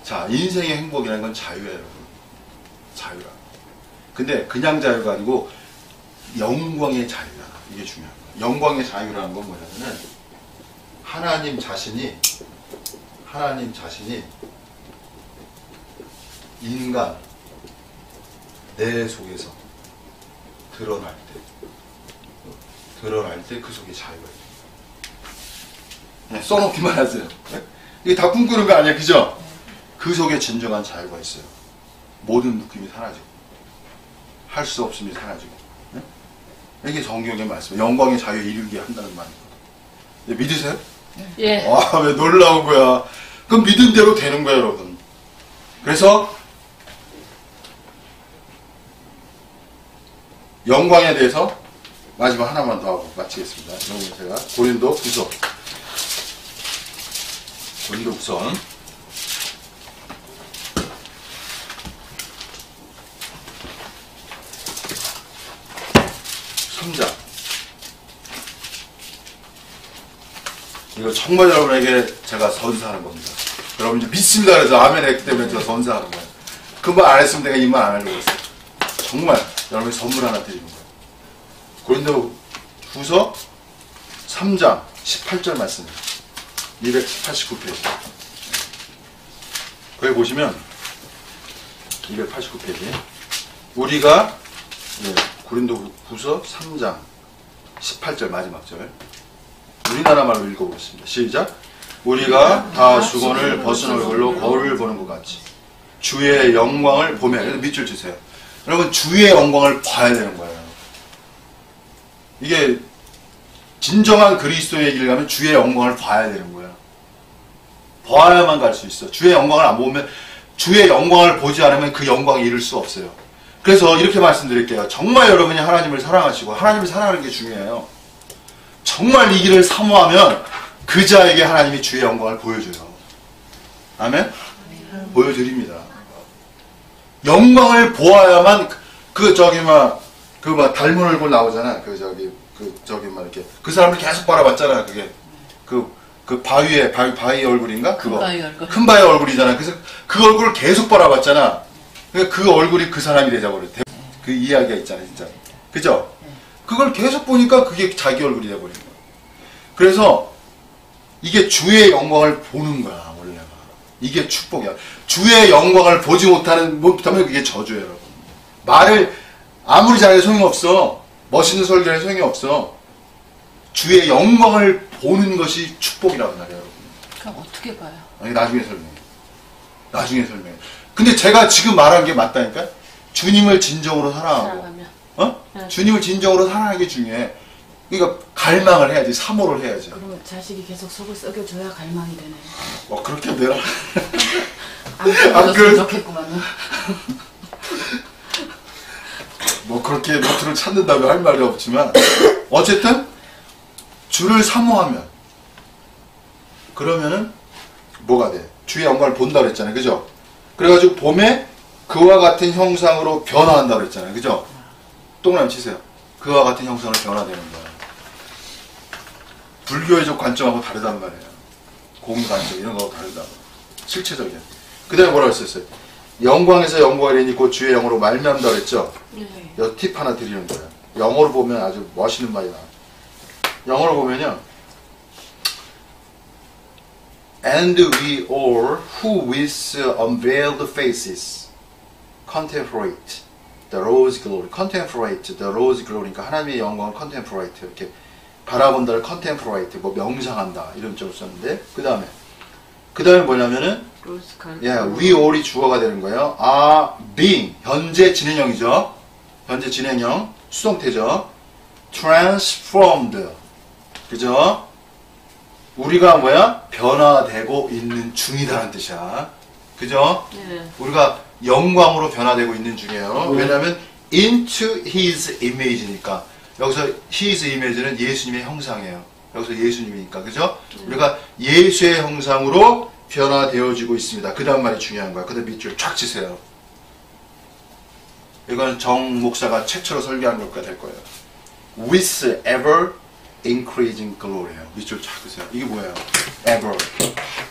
자, 인생의 행복이라는 건 자유예요, 여러분. 자유라. 근데 그냥 자유가 아니고 영광의 자유야. 이게 중요한 거야. 영광의 자유라는 건 뭐냐면은 하나님 자신이 인간 내 속에서 드러날 때 그 속에 자유가 있습니다. 네, 써놓기만 하세요. 네? 이게 다 꿈꾸는 거 아니야, 그죠? 그 속에 진정한 자유가 있어요. 모든 느낌이 사라지고 할 수 없음이 사라지고. 네? 이게 성경의 말씀, 영광의 자유에 이르게 한다는 말이거든요. 네, 믿으세요? 예. 와, 왜 놀라운 거야. 그럼 믿은 대로 되는 거야, 여러분. 그래서 영광에 대해서 마지막 하나만 더 하고 마치겠습니다. 여러분, 제가 고린도후서 3장. 이거 정말 여러분에게 제가 선사하는 겁니다. 여러분 이제 믿습니다. 그래서 아멘 했기 때문에 제가 선사하는 거예요. 그 말 안 했으면 내가 이 말 안 하려고 했어요. 정말 여러분이 선물 하나 드리는 거예요. 고린도후서 3장 18절 말씀입니다. 289페이지. 거기 보시면 289페이지. 우리가 고린도후서 3장 18절 마지막 절. 우리나라 말로 읽어보겠습니다. 시작. 우리가 다 수건을 벗은 얼굴로 거울을 보는 것 같이 주의 영광을 보며. 그래서 밑줄 주세요. 여러분 주의 영광을 봐야 되는 거예요. 이게 진정한 그리스도의 길을 가면 주의 영광을 봐야 되는 거야. 봐야만 갈 수 있어. 주의 영광을 안 보면, 주의 영광을 보지 않으면 그 영광에 이를 수 없어요. 그래서 이렇게 말씀드릴게요. 정말 여러분이 하나님을 사랑하시고 하나님을 사랑하는 게 중요해요. 정말 이 길을 사모하면 그 자에게 하나님이 주의 영광을 보여줘요. 아멘? 보여드립니다. 영광을 보아야만 그 닮은 얼굴 나오잖아. 이렇게 그 사람을 계속 바라봤잖아. 그게 그 바위 얼굴인가? 그거 큰 바위 얼굴이잖아. 그래서 그 얼굴을 계속 바라봤잖아. 그 얼굴이 그 사람이 되자버려. 그 이야기가 있잖아, 진짜. 그죠? 그걸 계속 보니까 그게 자기 얼굴이 돼버린 거야. 그래서 이게 주의 영광을 보는 거야, 원래가. 이게 축복이야. 주의 영광을 보지 못하면 그게 저주예요, 여러분. 말을 아무리 잘해도 소용이 없어. 멋있는 설교에 소용이 없어. 주의 영광을 보는 것이 축복이라고 말이에요, 여러분. 그럼 어떻게 봐요? 아니, 나중에 설명해. 근데 제가 지금 말한 게 맞다니까? 주님을 진정으로 사랑하고. 네. 주님을 진정으로 사랑하는 게 중요해. 그러니까 갈망을 해야지, 사모를 해야지. 그러면 자식이 계속 속을 썩여줘야 갈망이 되네. 그렇게 되라. 안 썩여줬으면 좋겠구만은. 그렇게 노트를 찾는다면 할 말이 없지만, 어쨌든, 주를 사모하면, 그러면은, 뭐가 돼? 주의 영광을 본다 그랬잖아요. 그죠? 그래가지고 봄에 그와 같은 형상으로 변화한다 그랬잖아요. 그죠? 동그라미 치세요. 그와 같은 형상으로 변화되는 거예요. 불교의적 관점하고 다르단 말이에요. 공의 관점 이런 거하고 다르다고. 실체적이야. 그 다음에 뭐라고 했었어요? 영광에서 영광을 이니 곧 주의 영으로 말미암다 그랬죠? 네. 이 팁 하나 드리는 거예요. 영어로 보면 아주 멋있는 말이 나와요. 영어로 보면요. And we all who with unveiled faces contemplate the Lord's glory. contemplate the Lord's glory. 그러니까 하나님의 영광을 contemplate. 이렇게 바라본다를 contemplate. 명상한다. 이런 점을 썼는데, 그 다음에 뭐냐면은, we all이 주어가 되는 거예요. are being. 현재 진행형이죠. 현재 진행형. 수동태죠. transformed. 그죠? 우리가 변화되고 있는 중이다라는 뜻이야. 그죠? 네. 우리가 영광으로 변화되고 있는 중이에요. 왜냐하면 into his image니까. 여기서 his image는 예수님의 형상이에요. 여기서 예수님이니까. 그죠? 우리가 예수의 형상으로 변화되어지고 있습니다. 그 다음 말이 중요한 거야. 그 다음 밑줄 쫙 치세요. 이건 정 목사가 최초로 설교한 것과 될 거예요. with ever increasing glory예요. 밑줄 쫙 그세요. 이게 뭐예요? ever.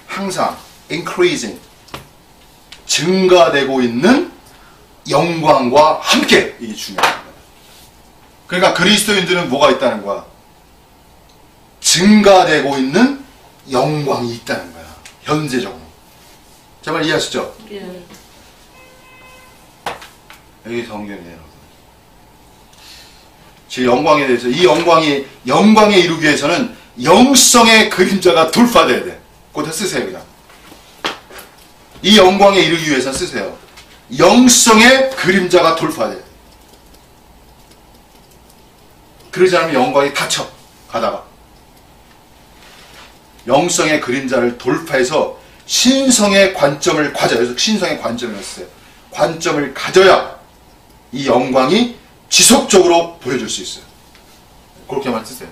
항상. increasing. 증가되고 있는 영광과 함께. 이게 중요한 거예요. 그러니까 그리스도인들은 뭐가 있다는 거야? 증가되고 있는 영광이 있다는 거야. 현재적으로. 정말 이해하시죠? 예. 여기 성경이에요, 여러분. 제 영광에 대해서, 이 영광에 이루기 위해서는 영성의 그림자가 돌파돼야 돼. 그거 다 쓰세요, 그냥. 이 영광에 이르기 위해서 쓰세요. 영성의 그림자가 돌파돼. 그러지 않으면 영광이 갇혀 가다가 영성의 그림자를 돌파해서 신성의 관점을 가져요. 그래서 신성의 관점이었어요. 관점을 가져야 이 영광이 지속적으로 보여줄 수 있어요. 그렇게만 쓰세요.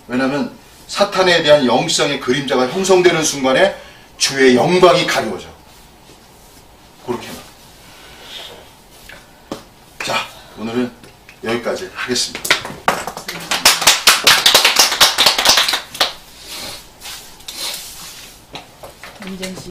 왜냐하면 사탄에 대한 영성의 그림자가 형성되는 순간에 주의 영광이 가려워져. 그렇게만. 자, 오늘은 여기까지 하겠습니다. 민정 씨.